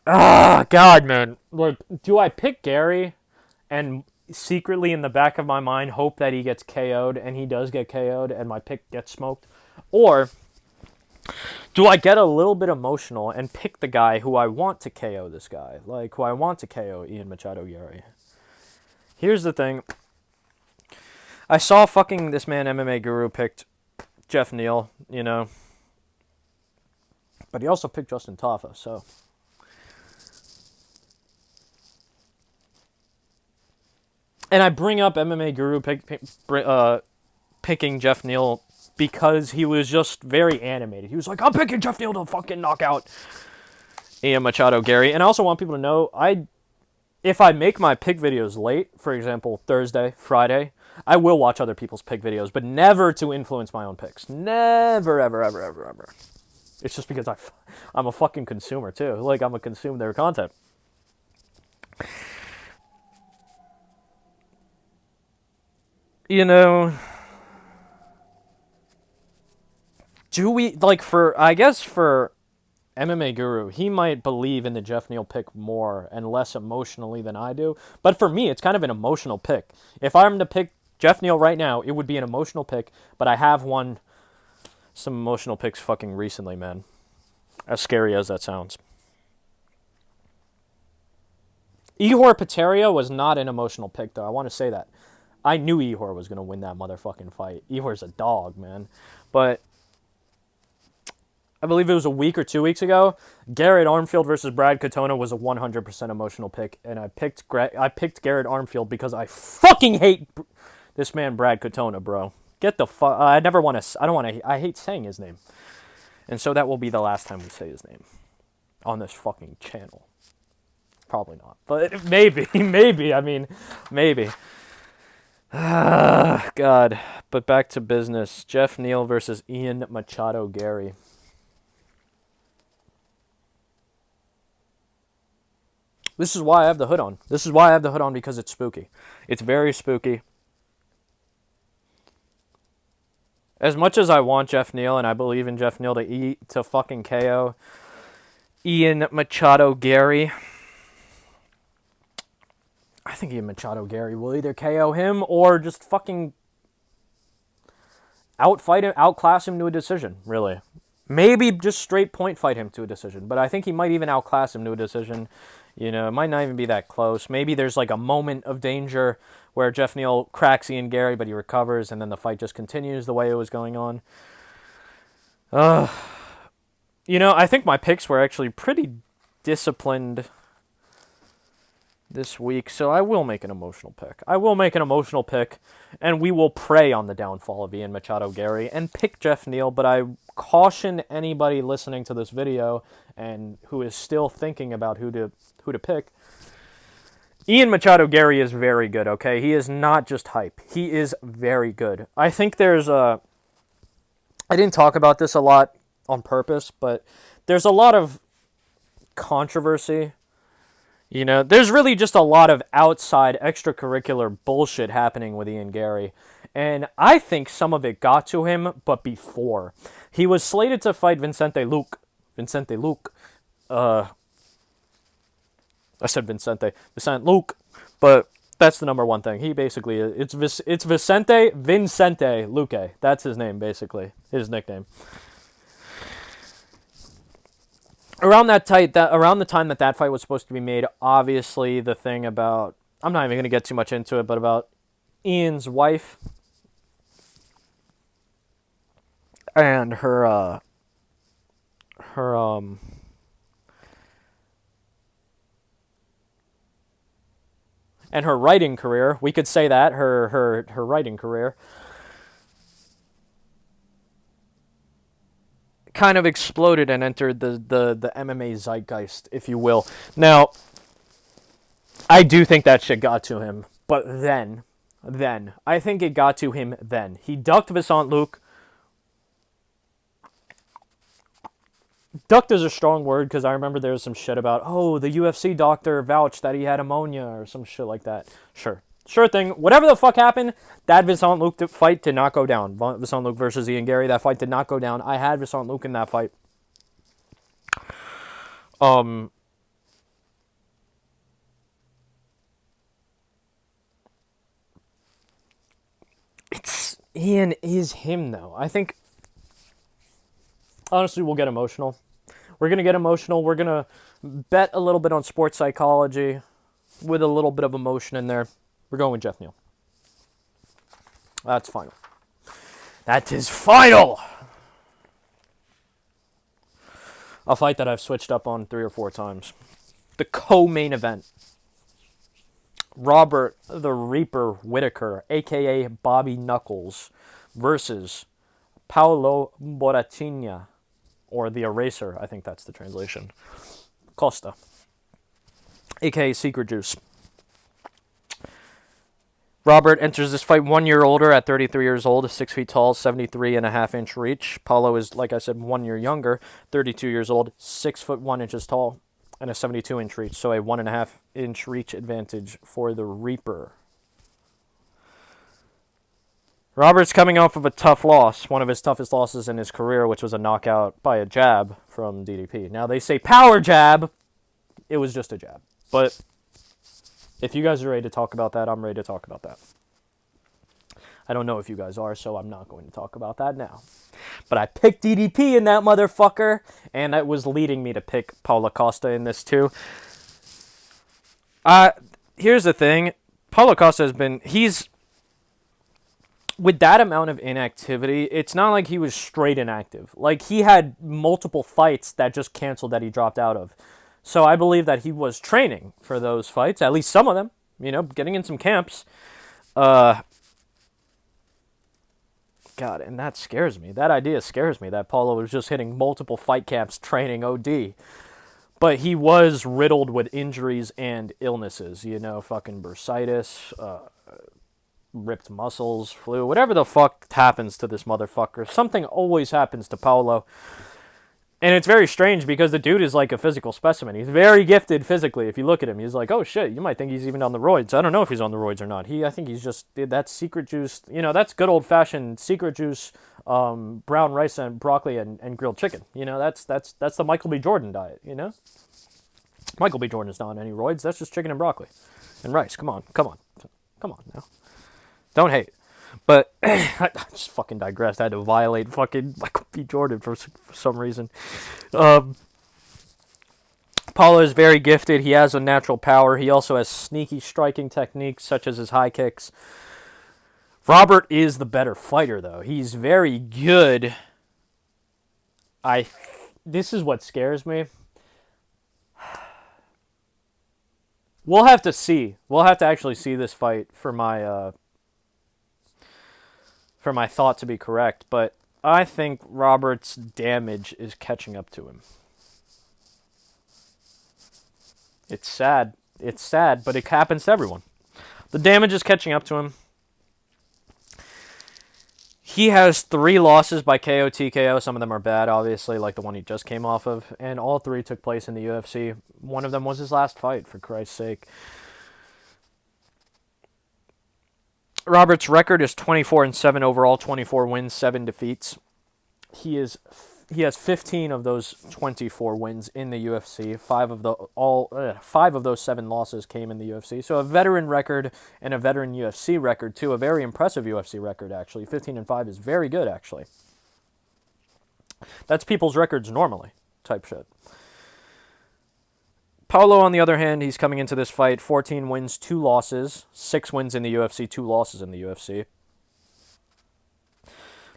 Ah, God, man. Like, do I pick Gary and secretly in the back of my mind hope that he gets KO'd, and he does get KO'd, and my pick gets smoked? Or do I get a little bit emotional and pick the guy who I want to KO this guy? Like, who I want to KO Ian Machado Gary. Here's the thing. I saw fucking this man MMA Guru picked Jeff Neal, you know. But he also picked Justin Tafa, so... And I bring up MMA Guru picking Jeff Neal because he was just very animated. He was like, I'm picking Jeff Neal to fucking knock out Ian Machado Gary. And I also want people to know, if I make my pick videos late, for example, Thursday, Friday, I will watch other people's pick videos, but never to influence my own picks. Never, ever, ever, ever, ever. It's just because I'm a fucking consumer, too. Like, I'm a consumer of their content. You know, do we, like, I guess for MMA Guru, he might believe in the Jeff Neal pick more and less emotionally than I do. But for me, it's kind of an emotional pick. If I'm to pick Jeff Neal right now, it would be an emotional pick, but I have won some emotional picks fucking recently, man. As scary as that sounds. Ihor Pateria was not an emotional pick, though. I want to say that. I knew Ihor was going to win that motherfucking fight. Ihor's a dog, man. But I believe it was a week or 2 weeks ago, Garrett Armfield versus Brad Katona was a 100% emotional pick, and I picked Garrett Armfield because I fucking hate this man Brad Katona, bro. Get the fuck... I hate saying his name. And so that will be the last time we say his name on this fucking channel. Probably not. But maybe, maybe. God. But back to business. Jeff Neal versus Ian Machado Gary. This is why I have the hood on. This is why I have the hood on, because it's spooky. It's very spooky. As much as I want Jeff Neal, and I believe in Jeff Neal to fucking KO Ian Machado Gary, I think Ian Machado Gary will either KO him or just fucking outclass him to a decision, really. Maybe just straight point fight him to a decision, but I think he might even outclass him to a decision. You know, it might not even be that close. Maybe there's like a moment of danger where Jeff Neal cracks Ian Gary, but he recovers, and then the fight just continues the way it was going on. You know, I think my picks were actually pretty disciplined this week, so I will make an emotional pick. And we will prey on the downfall of Ian Machado Gary and pick Jeff Neal, but I caution anybody listening to this video and who is still thinking about who to pick. Ian Machado Gary is very good, okay? He is not just hype. He is very good. I think there's I didn't talk about this a lot on purpose, but there's a lot of controversy. You know, there's really just a lot of outside extracurricular bullshit happening with Ian Gary. And I think some of it got to him, but before. He was slated to fight Vicente Luque. I said Vicente Luque, but that's the number one thing. He basically, it's Vicente Luque. That's his name, basically. His nickname. Around the time that fight was supposed to be made, obviously the thing about, I'm not even going to get too much into it, but about Ian's wife and her writing career. We could say that her writing career. kind of exploded and entered the MMA zeitgeist, if you will. Now, I do think that shit got to him, but then, I think it got to him then. He ducked Vincent Luke. Ducked is a strong word, because I remember there was some shit about, oh, the UFC doctor vouched that he had ammonia, or some shit like that. Sure thing. Whatever the fuck happened, that Vincent Luke fight did not go down. Vincent Luke versus Ian Gary, that fight did not go down. I had Vincent Luke in that fight. Ian is him, though. I think, honestly, we'll get emotional. We're going to get emotional. We're going to bet a little bit on sports psychology with a little bit of emotion in there. We're going with Jeff Neal. That's final. That is final! A fight that I've switched up on 3 or 4 times. The co-main event. Robert the Reaper Whitaker, a.k.a. Bobby Knuckles, versus Paulo Borrachinha, or the Eraser, I think that's the translation. Costa, a.k.a. Secret Juice. Robert enters this fight 1 year older at 33 years old, 6 feet tall, 73.5-inch reach. Paulo is, like I said, 1 year younger, 32 years old, 6 foot 1 inches tall, and a 72-inch reach, so a 1.5-inch reach advantage for the Reaper. Robert's coming off of a tough loss, one of his toughest losses in his career, which was a knockout by a jab from DDP. Now, they say power jab. It was just a jab. But if you guys are ready to talk about that, I'm ready to talk about that. I don't know if you guys are, so I'm not going to talk about that now. But I picked DDP in that motherfucker, and that was leading me to pick Paulo Costa in this too. Here's the thing. Paulo Costa has been... With that amount of inactivity, it's not like he was straight inactive. Like, he had multiple fights that just canceled that he dropped out of. So I believe that he was training for those fights, at least some of them, getting in some camps. God, and that scares me. That idea scares me, that Paulo was just hitting multiple fight camps training OD. But he was riddled with injuries and illnesses, fucking bursitis, ripped muscles, flu, whatever the fuck happens to this motherfucker. Something always happens to Paulo. And it's very strange because the dude is like a physical specimen. He's very gifted physically. If you look at him, he's like, oh shit, you might think he's even on the roids. I don't know if he's on the roids or not. I think he's just, that secret juice, that's good old fashioned secret juice, brown rice and broccoli and grilled chicken. That's the Michael B. Jordan diet, Michael B. Jordan is not on any roids. That's just chicken and broccoli and rice. Come on now. Don't hate. But I just fucking digressed. I had to violate fucking Michael B. Jordan for some reason. Paulo is very gifted. He has a natural power. He also has sneaky striking techniques, such as his high kicks. Robert is the better fighter, though. He's very good. This is what scares me. We'll have to see. We'll have to actually see this fight for my thought to be correct, but I think Robert's damage is catching up to him. It's sad, but it happens to everyone. The damage is catching up to him. He has 3 losses by KO, TKO. Some of them are bad, obviously, like the one he just came off of, and all 3 took place in the UFC. One of them was his last fight, for Christ's sake. Robert's record is 24-7 overall, 24 wins, 7 defeats. He has 15 of those 24 wins in the UFC. 5 of those 7 losses came in the UFC. So a veteran record and a veteran UFC record too. A very impressive UFC record, actually. 15-5 is very good, actually. That's people's records normally, type shit. Paulo, on the other hand, he's coming into this fight 14 wins, 2 losses, 6 wins in the UFC, 2 losses in the UFC.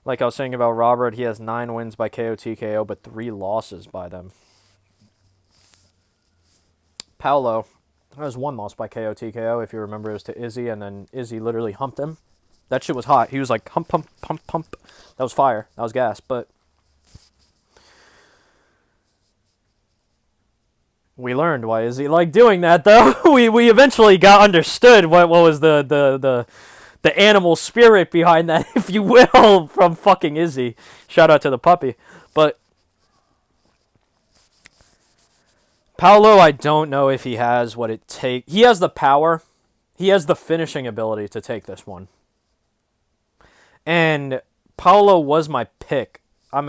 Like I was saying about Robert, he has 9 wins by KO, TKO, but 3 losses by them. Paulo has 1 loss by KO, TKO, if you remember, it was to Izzy, and then Izzy literally humped him. That shit was hot. He was like, hump, hump, pump, pump. That was fire. That was gas, but We learned why Izzy liked doing that, though. we eventually got understood what was the animal spirit behind that, if you will, from fucking Izzy. Shout out to the puppy. But Paolo, I don't know if he has what it takes. He has the power. He has the finishing ability to take this one. And Paolo was my pick. I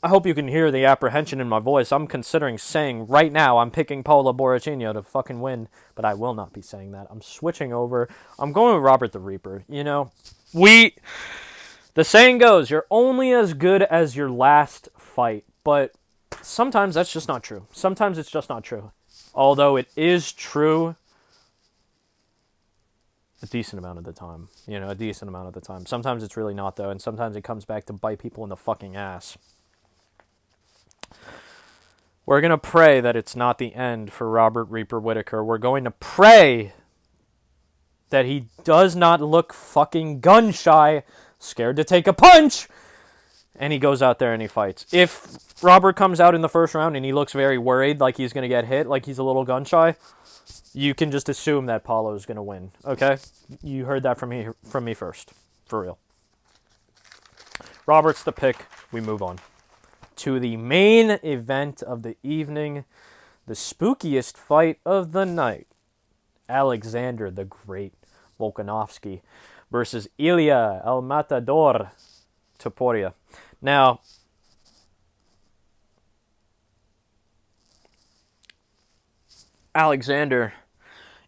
hope you can hear the apprehension in my voice. I'm considering saying right now I'm picking Paolo Borrachino to fucking win, but I will not be saying that. I'm switching over. I'm going with Robert the Reaper. You know, the saying goes, you're only as good as your last fight, but sometimes that's just not true. Sometimes it's just not true. Although it is true a decent amount of the time. You know, a decent amount of the time. Sometimes it's really not, though, and sometimes it comes back to bite people in the fucking ass. We're going to pray that it's not the end for Robert Reaper Whittaker. We're going to pray that he does not look fucking gun-shy, scared to take a punch, and he goes out there and he fights. If Robert comes out in the first round and he looks very worried, like he's going to get hit, like he's a little gun-shy, you can just assume that Paulo's going to win, okay? You heard that from me first, for real. Robert's the pick. We move on to the main event of the evening, the spookiest fight of the night. Alexander the Great Volkanovski versus Ilya El Matador Topuria. Now, Alexander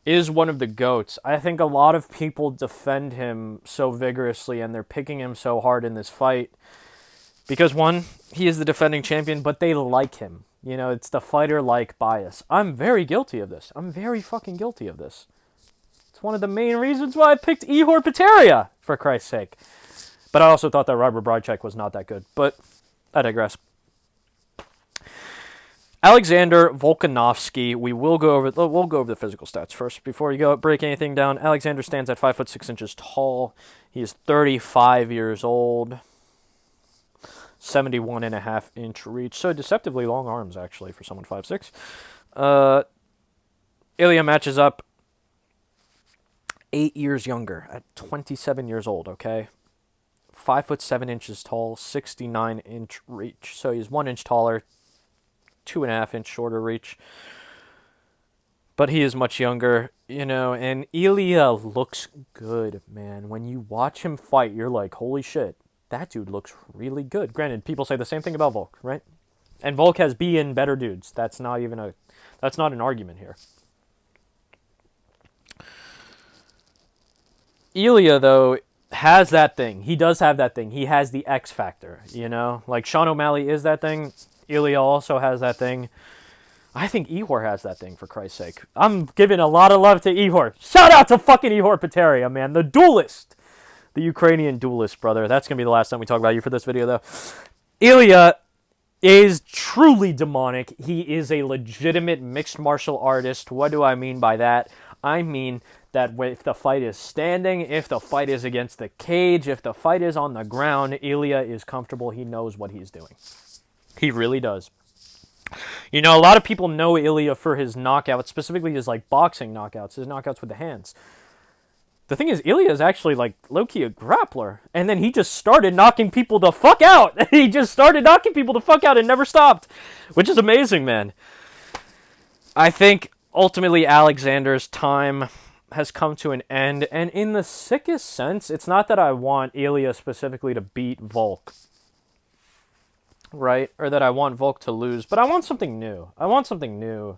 is one of the GOATs. I think a lot of people defend him so vigorously and they're picking him so hard in this fight because, one, he is the defending champion, but they like him. You know, it's the fighter-like bias. I'm very guilty of this. I'm very fucking guilty of this. It's one of the main reasons why I picked Ihor Peteria, for Christ's sake. But I also thought that Robert Brychek was not that good. But I digress. Alexander Volkanovski, we'll go over the physical stats first before you go break anything down. Alexander stands at 5'6" tall. He is 35 years old. 71.5-inch reach. So deceptively long arms, actually, for someone 5'6". Ilya matches up 8 years younger at 27 years old, okay? 5'7" tall, 69-inch reach. So he's 1 inch taller, 2.5-inch shorter reach. But he is much younger, you know, and Ilya looks good, man. When you watch him fight, you're like, holy shit. That dude looks really good. Granted, people say the same thing about Volk, right? And Volk has beaten better dudes. That's not an argument here. Ilya, though, has that thing. He does have that thing. He has the X factor, you know? Like Sean O'Malley is that thing. Ilya also has that thing. I think Ihor has that thing, for Christ's sake. I'm giving a lot of love to Ihor. Shout out to fucking Ihor Peteria, man. The duelist. The Ukrainian duelist, brother. That's going to be the last time we talk about you for this video, though. Ilya is truly demonic. He is a legitimate mixed martial artist. What do I mean by that? I mean that if the fight is standing, if the fight is against the cage, if the fight is on the ground, Ilya is comfortable. He knows what he's doing. He really does. You know, a lot of people know Ilya for his knockouts, specifically his, like, boxing knockouts, his knockouts with the hands. The thing is, Ilya is actually, like, low-key a grappler. And then he just started knocking people the fuck out. He just started knocking people the fuck out and never stopped. Which is amazing, man. I think, ultimately, Alexander's time has come to an end. And in the sickest sense, it's not that I want Ilya specifically to beat Volk. Right? Or that I want Volk to lose. But I want something new. I want something new.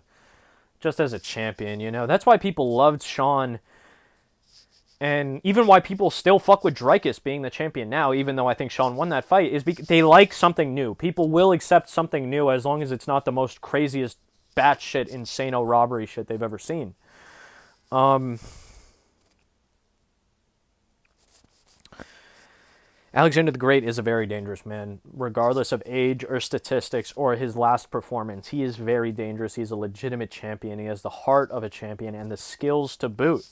Just as a champion, you know? That's why people loved Sean. And even why people still fuck with Dreykus being the champion now, even though I think Sean won that fight, is because they like something new. People will accept something new as long as it's not the most craziest batshit insano robbery shit they've ever seen. Alexander the Great is a very dangerous man, regardless of age or statistics or his last performance. He is very dangerous. He's a legitimate champion. He has the heart of a champion and the skills to boot.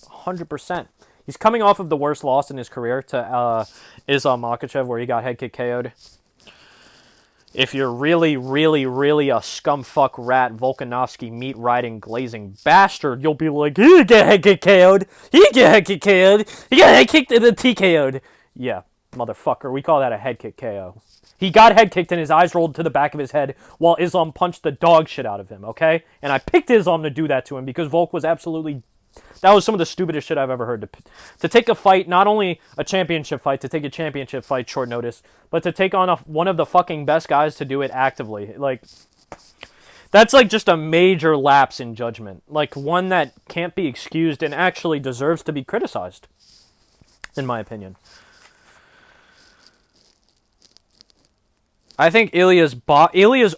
100%. He's coming off of the worst loss in his career to Islam Makhachev, where he got head kick KO'd. If you're really, really, really a scumfuck rat, Volkanovski meat riding, glazing bastard, you'll be like, he get head kicked KO'd. He get head kicked KO'd. He got head kicked and then TKO'd. Yeah, motherfucker, we call that a head kick KO. He got head kicked and his eyes rolled to the back of his head while Islam punched the dog shit out of him, okay? And I picked Islam to do that to him because Volk was absolutely... That was some of the stupidest shit I've ever heard. To take a fight, not only a championship fight, to take a championship fight short notice, but to take on one of the fucking best guys to do it actively. Like, that's like just a major lapse in judgment. Like, one that can't be excused and actually deserves to be criticized, in my opinion. I think Ilya's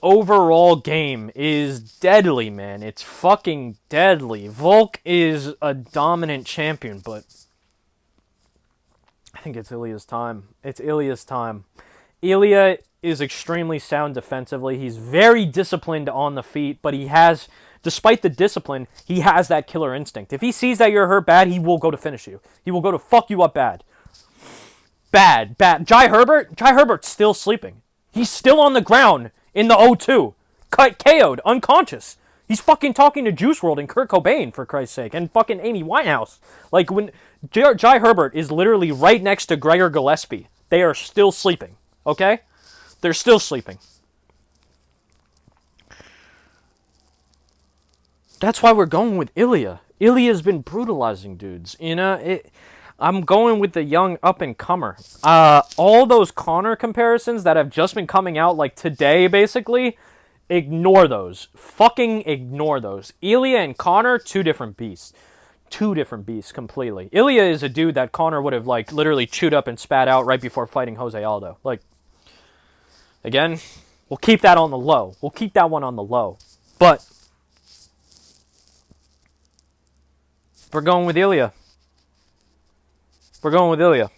overall game is deadly, man. It's fucking deadly. Volk is a dominant champion, but I think it's Ilya's time. It's Ilya's time. Ilya is extremely sound defensively. He's very disciplined on the feet, but he has, despite the discipline, he has that killer instinct. If he sees that you're hurt bad, he will go to finish you. He will go to fuck you up bad. Bad. Jai Herbert's still sleeping. He's still on the ground in the O2. KO'd, unconscious. He's fucking talking to Juice WRLD and Kurt Cobain, for Christ's sake, and fucking Amy Winehouse. Like, when Jai Herbert is literally right next to Gregor Gillespie, they are still sleeping, okay? They're still sleeping. That's why we're going with Ilya. Ilya's been brutalizing dudes, you know? I'm going with the young up-and-comer. All those Conor comparisons that have just been coming out, like today, basically, ignore those. Fucking ignore those. Ilya and Conor, two different beasts. Two different beasts, completely. Ilya is a dude that Conor would have, like, literally chewed up and spat out right before fighting Jose Aldo. Like, again, we'll keep that on the low. We'll keep that one on the low. But we're going with Ilya. We're going with Ilya.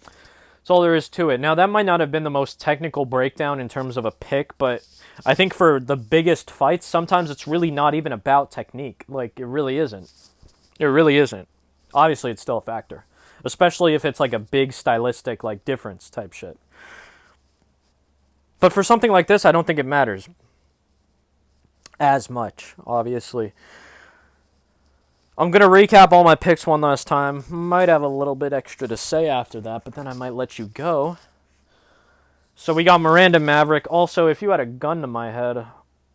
That's all there is to it. Now, that might not have been the most technical breakdown in terms of a pick, but I think for the biggest fights, sometimes it's really not even about technique. Like, it really isn't. It really isn't. Obviously, it's still a factor. Especially if it's like a big stylistic, like, difference type shit. But for something like this, I don't think it matters as much, obviously. I'm going to recap all my picks one last time. Might have a little bit extra to say after that, but then I might let you go. So we got Miranda Maverick. Also, if you had a gun to my head,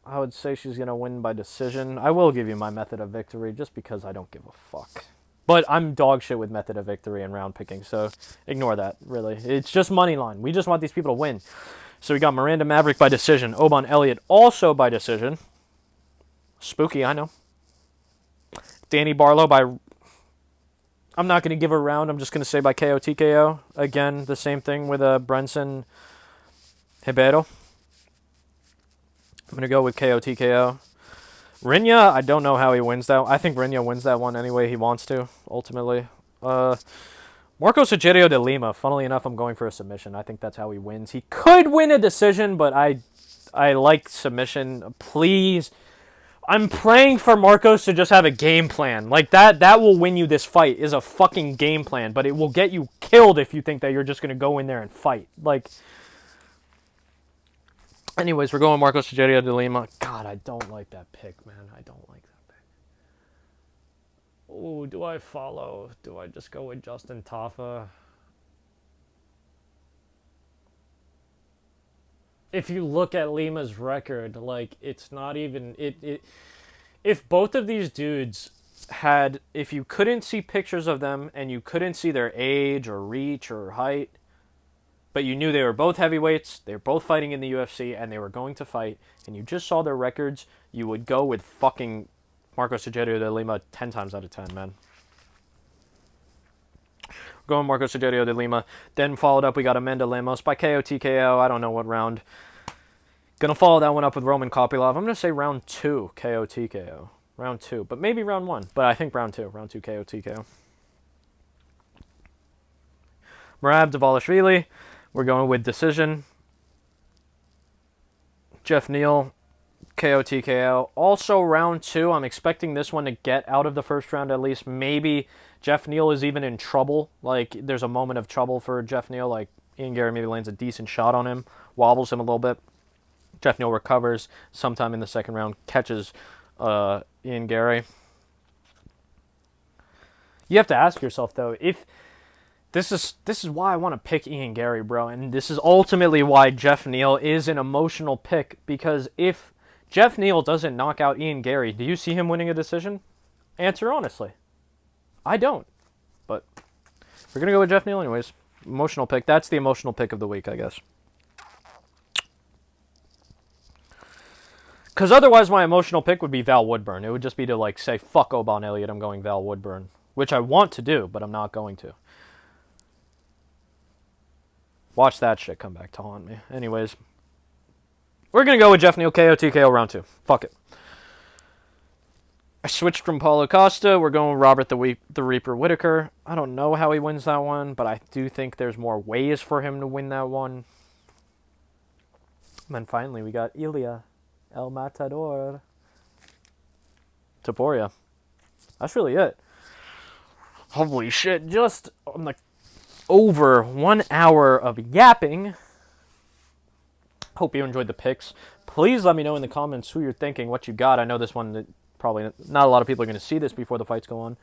I would say she's going to win by decision. I will give you my method of victory just because I don't give a fuck. But I'm dog shit with method of victory and round picking, so ignore that, really. It's just money line. We just want these people to win. So we got Miranda Maverick by decision. Oban Elliot also by decision. Spooky, I know. Danny Barlow by... I'm not going to give a round. I'm just going to say by KO TKO. Again, the same thing with Brendson Ribeiro. I'm going to go with KO TKO. Rinya, I don't know how he wins that. I think Rinya wins that one any way he wants to, ultimately. Marcos Rogerio de Lima. Funnily enough, I'm going for a submission. I think that's how he wins. He could win a decision, but I like submission. Please... I'm praying for Marcos to just have a game plan. Like, that will win you this fight, is a fucking game plan. But it will get you killed if you think that you're just going to go in there and fight. Like, anyways, we're going Marcos Rogerio de Lima. God, I don't like that pick, man. I don't like that pick. Oh, do I follow? Do I just go with Justin Tafa? If you look at Lima's record, like, it's not even... If both of these dudes had... If you couldn't see pictures of them, and you couldn't see their age, or reach, or height, but you knew they were both heavyweights, they were both fighting in the UFC, and they were going to fight, and you just saw their records, you would go with fucking Marcos Rogerio de Lima 10 times out of 10, man. Going Marcos Rogerio de Lima. Then followed up, we got Amanda Lemos by KO TKO. I don't know what round. Gonna follow that one up with Roman Kopylov. I'm gonna say round 2 KO TKO. Round 2, but maybe round 1. But I think round 2. Round 2 KO TKO. Merab Dvalishvili. We're going with decision. Jeff Neal. KO TKO. Also round 2. I'm expecting this one to get out of the first round at least. Maybe Jeff Neal is even in trouble. Like, there's a moment of trouble for Jeff Neal. Like, Ian Gary maybe lands a decent shot on him. wobbles him a little bit. Jeff Neal recovers sometime in the second round, catches Ian Gary. You have to ask yourself, though, if this is why I want to pick Ian Gary, bro, and this is ultimately why Jeff Neal is an emotional pick, because if Jeff Neal doesn't knock out Ian Gary, do you see him winning a decision? Answer honestly. I don't. But we're going to go with Jeff Neal anyways. Emotional pick. That's the emotional pick of the week, I guess. Because otherwise my emotional pick would be Val Woodburn. It would just be to, like, say, fuck Oban Elliot, I'm going Val Woodburn. Which I want to do, but I'm not going to. Watch that shit come back to haunt me. Anyways. We're going to go with Jeff Neal, KO, TKO, round 2. Fuck it. I switched from Paulo Costa. We're going with Robert the Reaper Whitaker. I don't know how he wins that one, but I do think there's more ways for him to win that one. And then finally, we got Ilya El Matador Taporia. That's really it. Holy shit, just I'm like over 1 hour of yapping. Hope you enjoyed the picks. Please let me know in the comments who you're thinking, what you got. I know this one, probably not a lot of people are going to see this before the fights go on,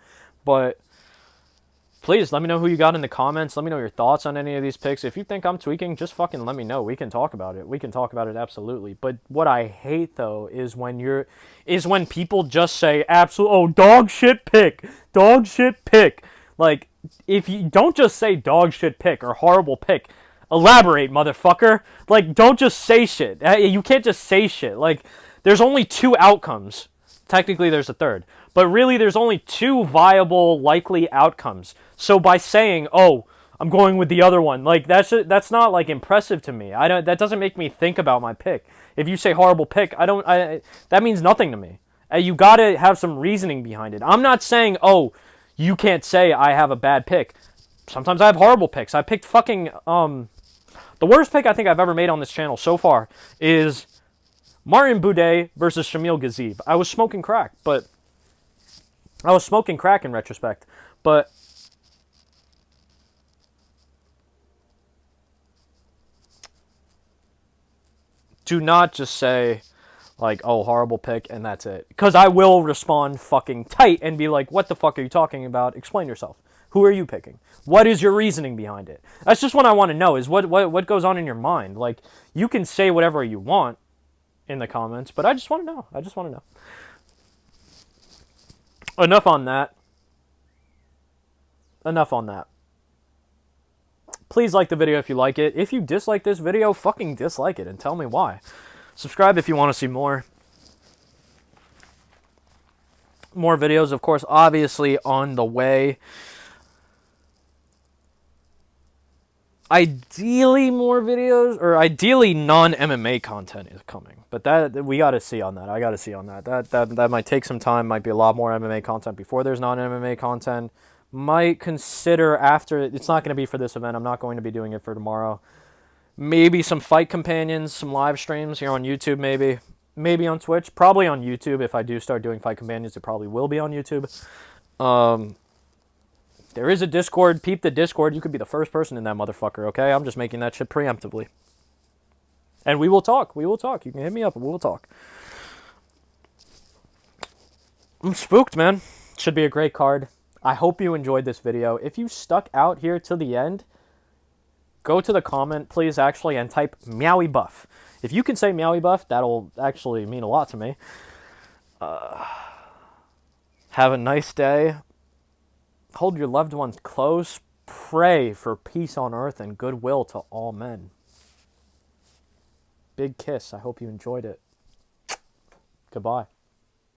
but please let me know who you got in the comments. Let me know your thoughts on any of these picks. If you think I'm tweaking, just fucking let me know. We can talk about it. We can talk about it absolutely. But what I hate though is when people just say oh, dog shit pick. Dog shit pick. Like, if you don't just say dog shit pick or horrible pick, elaborate, motherfucker. Like, don't just say shit. You can't just say shit. Like, there's only 2 outcomes. Technically, there's a third. But really, there's only 2 viable, likely outcomes. So by saying, oh, I'm going with the other one, like, that's not, like, impressive to me. That doesn't make me think about my pick. If you say horrible pick, that means nothing to me. You gotta have some reasoning behind it. I'm not saying, oh, you can't say I have a bad pick. Sometimes I have horrible picks. I picked fucking, the worst pick I think I've ever made on this channel so far is Marion Boudet versus Shamil Gazib. I was smoking crack in retrospect, but do not just say, like, oh, horrible pick, and that's it. Because I will respond fucking tight and be like, what the fuck are you talking about? Explain yourself. Who are you picking? What is your reasoning behind it? That's just what I want to know, is what goes on in your mind. Like, you can say whatever you want in the comments, but I just want to know. I just want to know. Enough on that. Enough on that. Please like the video if you like it. If you dislike this video, fucking dislike it and tell me why. Subscribe if you want to see more. More videos, of course, obviously on the way. Ideally more videos, or ideally non-MMA content is coming. But that we got to see on that. I got to see on that. That might take some time. Might be a lot more MMA content before there's non-MMA content. Might consider after. It's not going to be for this event. I'm not going to be doing it for tomorrow. Maybe some fight companions, some live streams here on YouTube, maybe. Maybe on Twitch. Probably on YouTube. If I do start doing fight companions, it probably will be on YouTube. There is a Discord. Peep the Discord. You could be the first person in that motherfucker, okay? I'm just making that shit preemptively. And we will talk. We will talk. You can hit me up and we will talk. I'm spooked, man. Should be a great card. I hope you enjoyed this video. If you stuck out here till the end, go to the comment, please, actually, and type Meowie Buff. If you can say Meowie Buff, that'll actually mean a lot to me. Have a nice day. Hold your loved ones close. Pray for peace on earth and goodwill to all men. Big kiss. I hope you enjoyed it. Goodbye.